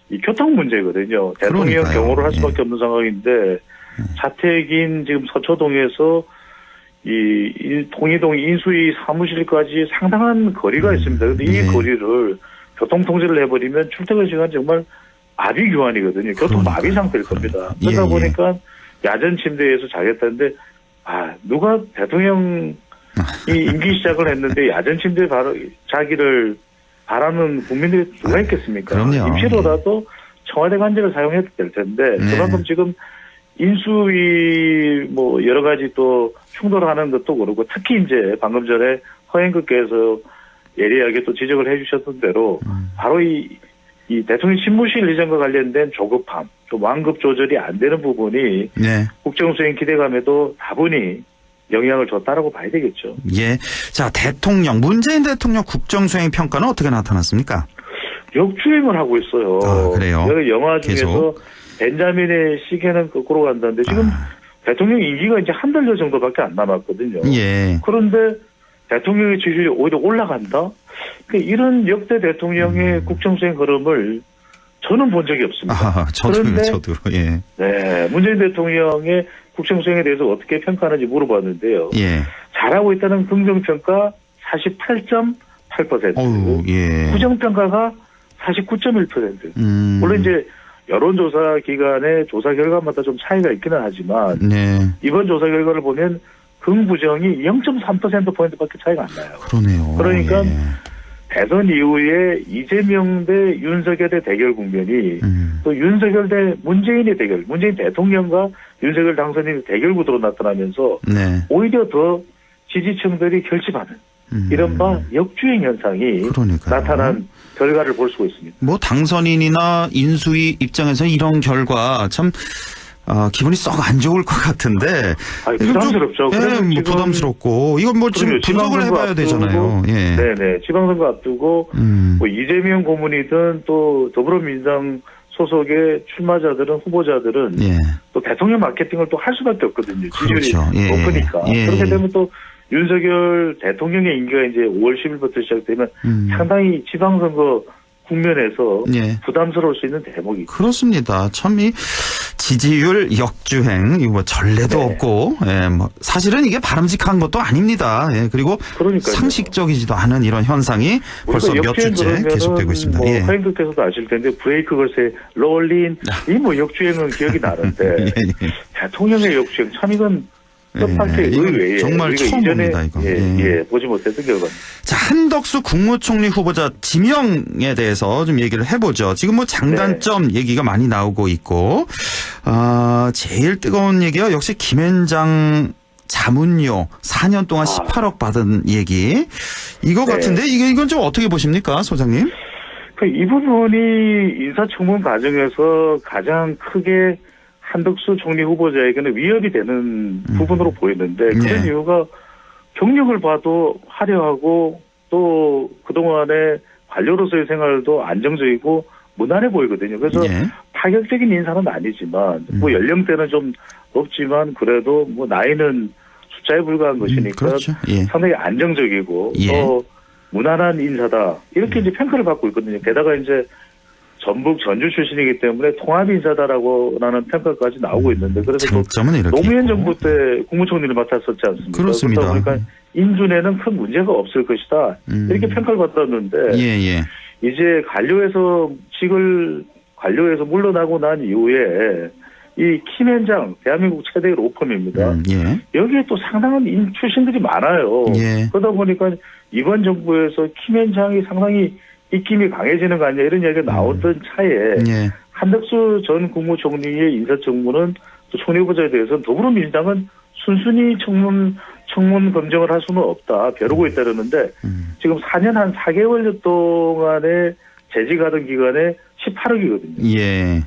S15: 이 교통 문제거든요. 대통령
S2: 그러니까요.
S15: 경호를 할 수밖에
S2: 예.
S15: 없는 상황인데 자택인 지금 서초동에서 이 통이동 인수위 사무실까지 상당한 거리가 있습니다. 그런데 이
S2: 예.
S15: 거리를 교통 통제를 해버리면 출퇴근 시간 정말 마비규환이거든요. 교통 마비 상태일 겁니다. 그러다
S2: 예, 예.
S15: 보니까 야전 침대에서 자겠다는데 누가 대통령이 임기 시작을 했는데 야전 침대에 자기를 바라는 국민들이 누가 있겠습니까?
S2: 그럼요.
S15: 임시로라도 청와대 관직을 사용해도 될 텐데 그만큼 지금 인수위 뭐 여러 가지 또 충돌하는 것도 그렇고 특히 이제 방금 전에 허행급께서 예리하게 또 지적을 해주셨던 대로 바로 이 대통령 집무실 이전과 관련된 조급함, 좀 완급 조절이 안 되는 부분이
S2: 네.
S15: 국정수행 기대감에도 다분히 영향을 줬다라고 봐야 되겠죠.
S2: 예. 자, 문재인 대통령 국정수행 평가는 어떻게 나타났습니까?
S15: 역주행을 하고 있어요.
S2: 그래요?
S15: 여기 영화 중에서
S2: 계속?
S15: 벤자민의 시계는 거꾸로 간다는데 지금 대통령 임기가 이제 한 달여 정도밖에 안 남았거든요.
S2: 예.
S15: 그런데 대통령의 지지율이 오히려 올라간다? 그러니까 이런 역대 대통령의 국정수행 흐름을 저는 본 적이 없습니다.
S2: 저도요. 예.
S15: 네, 문재인 대통령의 국정수행에 대해서 어떻게 평가하는지 물어봤는데요.
S2: 예.
S15: 잘하고 있다는 긍정평가 48.8%.
S2: 예.
S15: 부정평가가 49.1%. 물론 이제 여론조사 기관의 조사 결과마다 좀 차이가 있기는 하지만
S2: 네.
S15: 이번 조사 결과를 보면 긍부정이 0.3%포인트밖에 차이가 안 나요.
S2: 그러네요.
S15: 그러니까
S2: 예.
S15: 대선 이후에 이재명 대 윤석열의 대결 국면이 또 윤석열 대 문재인의 대결, 문재인 대통령과 윤석열 당선인의 대결 구도로 나타나면서
S2: 네.
S15: 오히려 더 지지층들이 결집하는 이른바 역주행 현상이 나타난 결과를 볼 수가 있습니다.
S2: 뭐 당선인이나 인수위 입장에서 이런 결과 참 기분이 썩 안 좋을 것 같은데.
S15: 부담스럽죠.
S2: 뭐 부담스럽고 이건 뭐 지금 분석을 해봐야 되잖아요. 예.
S15: 네네. 지방선거 앞두고 뭐 이재명 고문이든 또 더불어민주당 소속의 출마자들은 후보자들은 또 대통령 마케팅을 또 할 수밖에 없거든요. 지지율이 높으니까. 그렇게 되면 또 윤석열 대통령의 임기가 이제 5월 10일부터 시작되면 상당히 지방선거 국면에서 부담스러울 수 있는 대목이
S2: 그렇습니다. 참 이 지지율 역주행 이거 뭐 전례도 없고 뭐 사실은 이게 바람직한 것도 아닙니다. 그리고 상식적이지도 않은 이런 현상이 벌써 몇 주째 계속되고 있습니다.
S15: 뭐 허행급께서도 아실 텐데 브레이크 걸세 롤린 이 뭐 역주행은 기억이 나는데 대통령의 역주행 참 이건 뜻밖의 의외에
S2: 정말 처음 봅니다. 이거.
S15: 보지 못했던 결과입니다.
S2: 자, 한덕수 국무총리 후보자 지명에 대해서 좀 얘기를 해보죠. 지금 뭐 장단점 얘기가 많이 나오고 있고 제일 뜨거운 얘기가 역시 김앤장 자문료 4년 동안 18억 받은 얘기 이거 같은데 이건 좀 어떻게 보십니까, 소장님?
S15: 이 부분이 인사청문 과정에서 가장 크게 한덕수 총리 후보자에게는 위협이 되는 부분으로 보이는데 그런 이유가 경력을 봐도 화려하고 또 그동안의 관료로서의 생활도 안정적이고 무난해 보이거든요. 그래서 파격적인 인사는 아니지만 뭐 연령대는 좀 높지만 그래도 뭐 나이는 숫자에 불과한 것이니까 상당히 안정적이고 또 무난한 인사다. 이렇게 이제 평가를 받고 있거든요. 게다가 이제 전북 전주 출신이기 때문에 통합 인사다라고라는 평가까지 나오고 있는데 그래서 노무현 정부 때 국무총리를 맡았었지 않습니까?
S2: 그렇습니다.
S15: 그러다 보니까 인준에는 큰 문제가 없을 것이다. 이렇게 평가를 받았는데 이제 관료에서 물러나고 난 이후에 이 김앤장 대한민국 최대의 로펌입니다. 여기에 또 상당한 출신들이 많아요. 그러다 보니까 이번 정부에서 김앤장이 상당히 입김이 강해지는 거 아니냐 이런 이야기가 나오던 차에 한덕수 전 국무총리의 인사청문은 또 총리 후보자에 대해서는 더불어민주당은 순순히 청문 검증을 할 수는 없다. 벼르고 있다는데 지금 4년 한 4개월 동안에 재직하던 기간에 18억이거든요.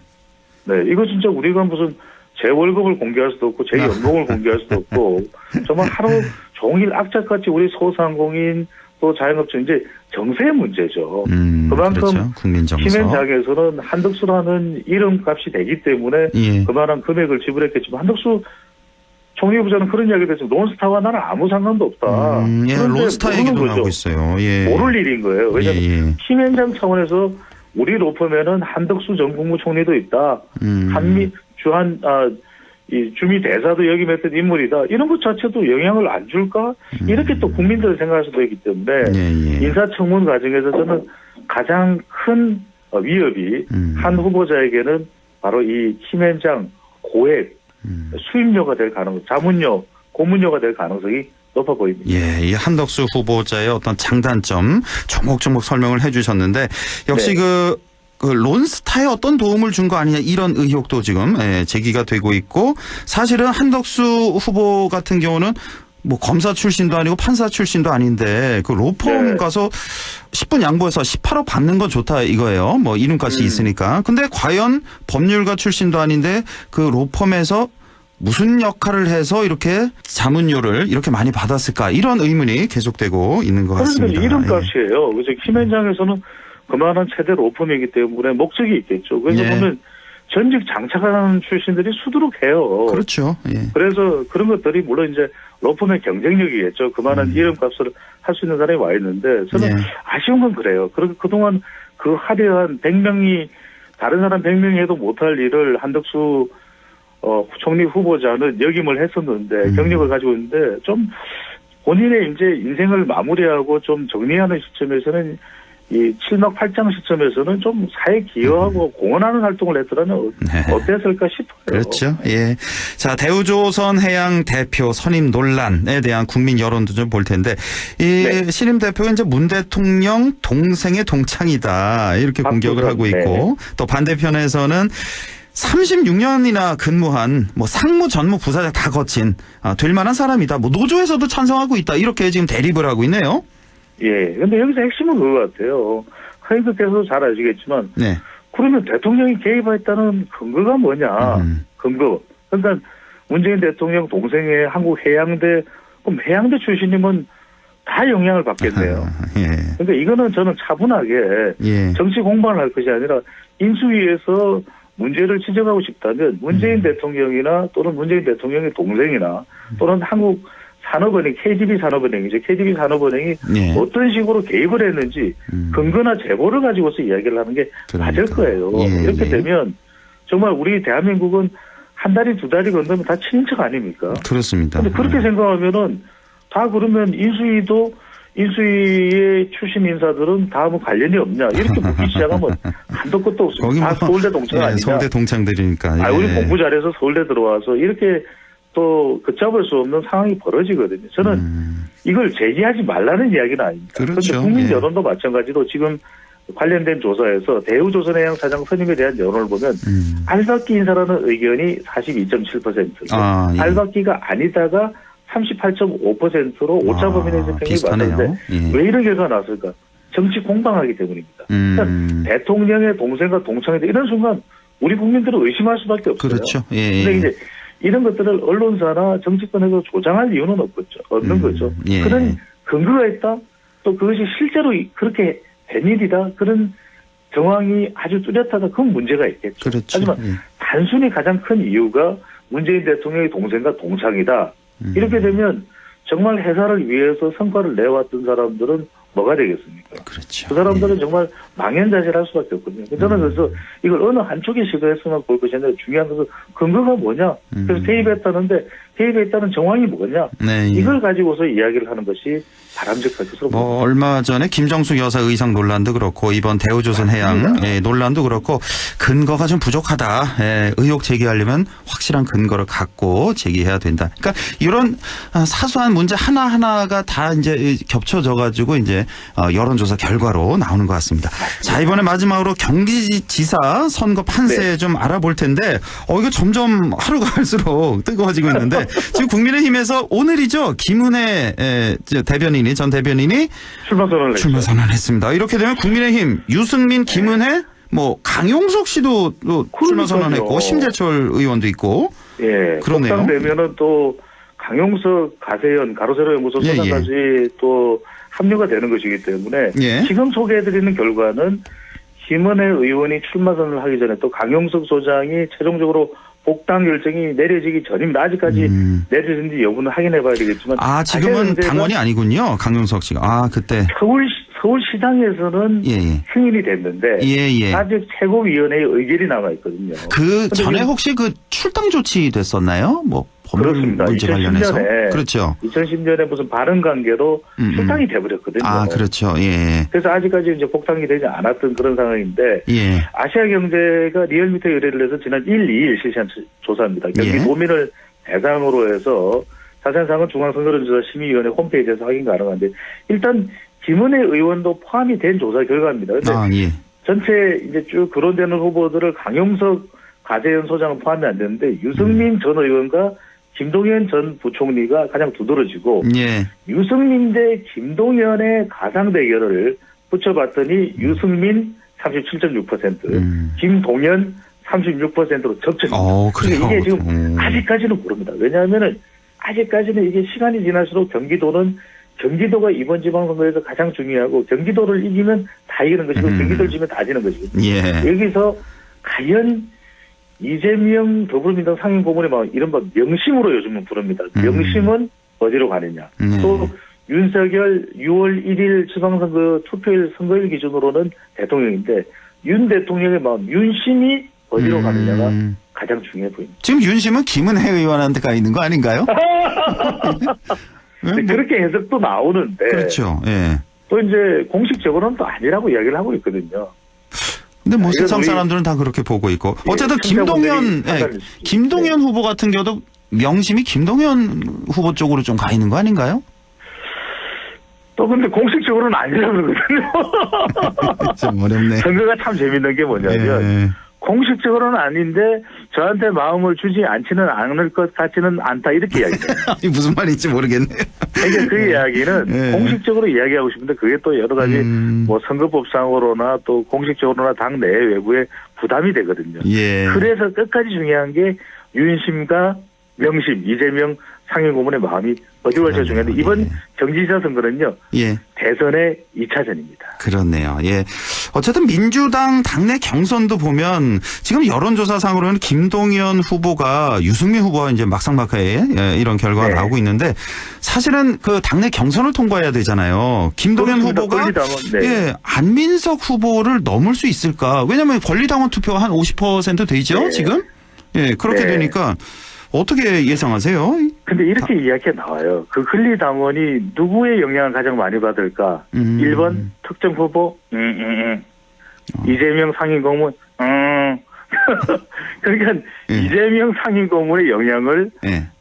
S15: 네, 이거 진짜 우리가 무슨 제 월급을 공개할 수도 없고 제 연봉을 공개할 수도 없고 정말 하루 종일 악착같이 우리 소상공인 또 자영업자 이제 정세의 문제죠. 그만큼 김앤장에서는 한덕수라는 이름값이 되기 때문에 그만한 금액을 지불했겠지만 한덕수 총리 후보자는 그런 이야기를 했죠. 론스타와 나는 아무 상관도 없다.
S2: 예, 론스타 얘기도 나오고 있어요. 예.
S15: 모를 일인 거예요. 왜냐하면 김현장 차원에서 우리 로펌에는 한덕수 전 국무총리도 있다. 이 주미 대사도 역임했던 인물이다. 이런 것 자체도 영향을 안 줄까? 이렇게 또 국민들은 생각할 수도 있기 때문에 인사청문 과정에서 저는 가장 큰 위협이 한 후보자에게는 바로 이 김현장 고액 수임료가 될 가능성, 자문료, 고문료가 될 가능성이 높아 보입니다.
S2: 예, 이 한덕수 후보자의 어떤 장단점 조목조목 설명을 해주셨는데 역시 그 론스타에 어떤 도움을 준 거 아니냐 이런 의혹도 지금 제기가 되고 있고 사실은 한덕수 후보 같은 경우는 뭐 검사 출신도 아니고 판사 출신도 아닌데 그 로펌 가서 10분 양보해서 18억 받는 건 좋다 이거예요. 뭐 이름값이 있으니까. 근데 과연 법률가 출신도 아닌데 그 로펌에서 무슨 역할을 해서 이렇게 자문료를 이렇게 많이 받았을까 이런 의문이 계속되고 있는 것 같습니다.
S15: 그런데 이름값이에요. 그래서 김현장에서는 그만한 최대 로펌이기 때문에 목적이 있겠죠. 그래서 보면 전직 장차관 출신들이 수두룩해요.
S2: 그렇죠. 예.
S15: 그래서 그런 것들이 물론 이제 로펌의 경쟁력이겠죠. 그만한 이름값을 할 수 있는 사람이 와 있는데 저는 아쉬운 건 그래요. 그동안 그 화려한 100명이 다른 사람 100명이 해도 못할 일을 한덕수 총리 후보자는 역임을 했었는데 경력을 가지고 있는데 좀 본인의 이제 인생을 마무리하고 좀 정리하는 시점에서는 이 7막 8장 시점에서는 좀 사회 기여하고 공헌하는 활동을 했더라면 어땠을까 싶어요.
S2: 그렇죠. 예. 자, 대우조선 해양 대표 선임 논란에 대한 국민 여론도 좀 볼 텐데 이 신임 대표가 이제 문 대통령 동생의 동창이다 이렇게 공격을 하고 있고 또 반대편에서는 36년이나 근무한 뭐 상무 전무 부사장 다 거친 될 만한 사람이다. 뭐 노조에서도 찬성하고 있다. 이렇게 지금 대립을 하고 있네요.
S15: 예. 근데 여기서 핵심은 그거 같아요. 하이드께서 잘 아시겠지만 그러면 대통령이 개입했다는 근거가 뭐냐. 근거. 그러니까 문재인 대통령 동생의 한국 해양대 그럼 해양대 출신이면 다 영향을 받겠네요. 그러니까 이거는 저는 차분하게 정치 공방을 할 것이 아니라 인수위에서 문제를 지적하고 싶다면 문재인 대통령이나 또는 문재인 대통령의 동생이나 또는 한국 산업은행, KDB 산업은행이죠. KDB 산업은행이 어떤 식으로 개입을 했는지 근거나 제보를 가지고서 이야기를 하는 게 맞을 거예요. 이렇게 되면 정말 우리 대한민국은 한 다리 두 다리 건너면 다 친인척 아닙니까?
S2: 그렇습니다.
S15: 근데 그렇게 생각하면은 다 그러면 인수위의 출신 인사들은 다 뭐 관련이 없냐 이렇게 묻기 시작하면 한도 끝도 없습니다. 다 서울대 동창 아니냐.
S2: 서울대 동창들이니까.
S15: 우리 공부 잘해서 서울대 들어와서 이렇게 또 걷잡을 수 없는 상황이 벌어지거든요. 저는 이걸 제기하지 말라는 이야기는 아닙니다. 그런데 국민 여론도 마찬가지로 지금 관련된 조사에서 대우조선해양 사장 선임에 대한 여론을 보면 알박기 인사라는 의견이 42.7%, 알박기가 아니다가 38.5%로 오차 범위 내에서 평균이 맞는데 왜 이런 결과가 나왔을까? 정치 공방하기 때문입니다. 그러니까 대통령의 동생과 동창이다 이런 순간 우리 국민들은 의심할 수밖에 없어요.
S2: 그렇죠.
S15: 근데 이제 이런 것들을 언론사나 정치권에서 조장할 이유는 없는 거죠. 그런 근거가 있다. 또 그것이 실제로 그렇게 된 일이다. 그런 정황이 아주 뚜렷하다. 그건 문제가 있겠죠.
S2: 그렇죠.
S15: 하지만 단순히 가장 큰 이유가 문재인 대통령의 동생과 동창이다. 이렇게 되면 정말 회사를 위해서 성과를 내왔던 사람들은 뭐가 되겠습니까?
S2: 그렇죠.
S15: 그 사람들은 정말 망연자실할 수밖에 없거든요. 저는 그래서 이걸 어느 한쪽에 시도했으면 볼 것이 아니라 중요한 것은 근거가 뭐냐. 그래서 개입했다는데 개입했다는 정황이 뭐냐. 이걸 가지고서 이야기를 하는 것이 바람직할 것으로 보입니다.
S2: 얼마 전에 김정숙 여사 의상 논란도 그렇고 이번 대우조선 해양 논란도 그렇고 근거가 좀 부족하다. 의혹 제기하려면 확실한 근거를 갖고 제기해야 된다. 그러니까 이런 사소한 문제 하나하나가 다 이제 겹쳐져 가지고 이제 여론조사 결과로 나오는 것 같습니다. 자, 이번에 마지막으로 경기지사 선거 판세 좀 알아볼 텐데 이거 점점 하루가 갈수록 뜨거워지고 있는데 지금 국민의힘에서 오늘이죠. 김은혜 전 대변인이 출마 선언했습니다. 이렇게 되면 국민의힘 유승민, 김은혜, 강용석 씨도 또 출마 선언했고 심재철 의원도 있고. 그러네요.
S15: 되면은 또 강용석, 가세현, 가로세로 연구소 소장까지 또 합류가 되는 것이기 때문에 지금 소개해드리는 결과는 김은혜 의원이 출마 선언을 하기 전에 또 강용석 소장이 최종적으로 복당 결정이 내려지기 전입니다. 아직까지 내려진지 여부는 확인해 봐야 되겠지만.
S2: 지금은 당원이 아니군요. 강용석 씨가. 그때.
S15: 서울시당에서는 승인이 됐는데. 아직 최고위원회의 의결이 남아있거든요.
S2: 그 전에 혹시 그 출당 조치 됐었나요? 뭐 법률 문제 관련해서. 그렇죠.
S15: 2010년에 무슨 발언 관계로 출당이 돼버렸거든요.
S2: 그렇죠.
S15: 그래서 아직까지 이제 복당이 되지 않았던 그런 상황인데. 아시아경제가 리얼미터 의뢰를 해서 지난 1, 2일 실시한 조사입니다. 경기도민을 대상으로 해서 자세한 사항은 중앙선거론조사심의위원회 홈페이지에서 확인 가능한데 일단 김은혜 의원도 포함이 된 조사 결과입니다. 근데 전체 이제 쭉 거론되는 후보들을 강용석, 가재현 소장은 포함이 안 되는데 유승민 전 의원과 김동연 전 부총리가 가장 두드러지고 유승민 대 김동연의 가상 대결을 붙여봤더니 유승민 37.6%, 김동연 36%로 접전입니다. 그러니까 이게 지금 아직까지는 모릅니다. 왜냐하면은 아직까지는 이게 시간이 지날수록 경기도가 이번 지방선거에서 가장 중요하고 경기도를 이기면 다 이기는 것이고 경기도를 지면 다 지는 것이거든요. 여기서 과연 이재명 더불어민주당 상임고문의 이른바 명심으로 요즘은 부릅니다. 명심은 어디로 가느냐. 또 윤석열 6월 1일 지방선거 투표일 선거일 기준으로는 대통령인데 윤 대통령의 윤심이 어디로 가느냐가 가장 중요해 보입니다.
S2: 지금 윤심은 김은혜 의원한테 가 있는 거 아닌가요?
S15: 그렇게 해석도 나오는데.
S2: 그렇죠.
S15: 또 이제 공식적으로는 또 아니라고 이야기를 하고 있거든요.
S2: 근데 뭐 세상 사람들은 다 그렇게 보고 있고. 어쨌든 김동연 후보 같은 경우도 명심이 김동연 후보 쪽으로 좀 가 있는 거 아닌가요?
S15: 또 근데 공식적으로는 아니라고 그러거든요.
S2: 좀 어렵네.
S15: 선거가 참 재밌는 게 뭐냐면 공식적으로는 아닌데 저한테 마음을 주지 않지는 않을 것 같지는 않다 이렇게 이야기해요.
S2: 무슨 말인지 모르겠네요.
S15: 그러니까 그 이야기는 공식적으로 이야기하고 싶은데 그게 또 여러 가지 뭐 선거법상으로나 또 공식적으로나 당 내 외부에 부담이 되거든요. 그래서 끝까지 중요한 게 윤심과 명심, 이재명 상임고문의 마음이 어디로 갈지가 중요한데 이번 경기지사 선거는요. 대선의 2차전입니다.
S2: 그렇네요. 어쨌든 민주당 당내 경선도 보면 지금 여론조사상으로는 김동연 후보가 유승민 후보와 이제 막상막하에 이런 결과가 나오고 있는데 사실은 그 당내 경선을 통과해야 되잖아요. 김동연 후보가 안민석 후보를 넘을 수 있을까? 왜냐하면 권리당원 투표가 한 50% 되죠 지금? 그렇게 되니까. 어떻게 예상하세요?
S15: 근데 이렇게 이야기가 나와요. 그 권리당원이 누구의 영향을 가장 많이 받을까? 1번 특정 후보, 이재명 상임고문, 그러니까 이재명 상임고문의 영향을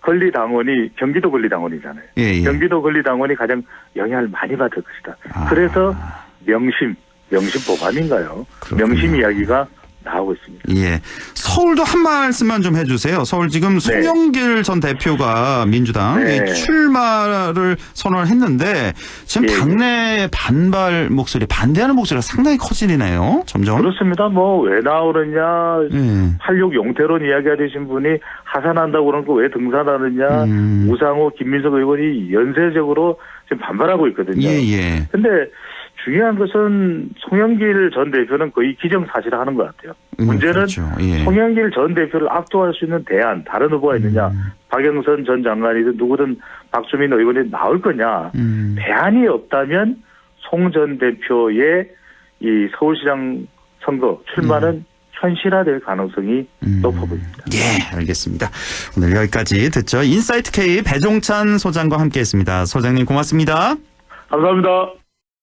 S15: 권리당원이 경기도 권리당원이잖아요. 경기도 권리당원이 가장 영향을 많이 받을 것이다. 그래서 명심 보관인가요? 명심 이야기가 나오고 있습니다.
S2: 서울도 한 말씀만 좀 해주세요. 서울 지금 송영길 전 대표가 민주당 출마를 선언을 했는데 지금 당내 반발 목소리, 반대하는 목소리가 상당히 커지네요. 점점.
S15: 그렇습니다. 뭐 왜 나오느냐, 86 용태론 이야기하신 분이 하산한다고 그러는 거 왜 등산하느냐, 우상호, 김민석 의원이 연쇄적으로 지금 반발하고 있거든요. 근데 중요한 것은 송영길 전 대표는 거의 기정사실을 하는 것 같아요. 문제는 송영길 전 대표를 압도할 수 있는 다른 후보가 있느냐. 박영선 전 장관이든 누구든 박주민 의원이 나올 거냐. 대안이 없다면 송 전 대표의 이 서울시장 선거 출마는 현실화될 가능성이 높아 보입니다.
S2: 알겠습니다. 오늘 여기까지 듣죠. 인사이트 K 배종찬 소장과 함께했습니다. 소장님 고맙습니다.
S15: 감사합니다.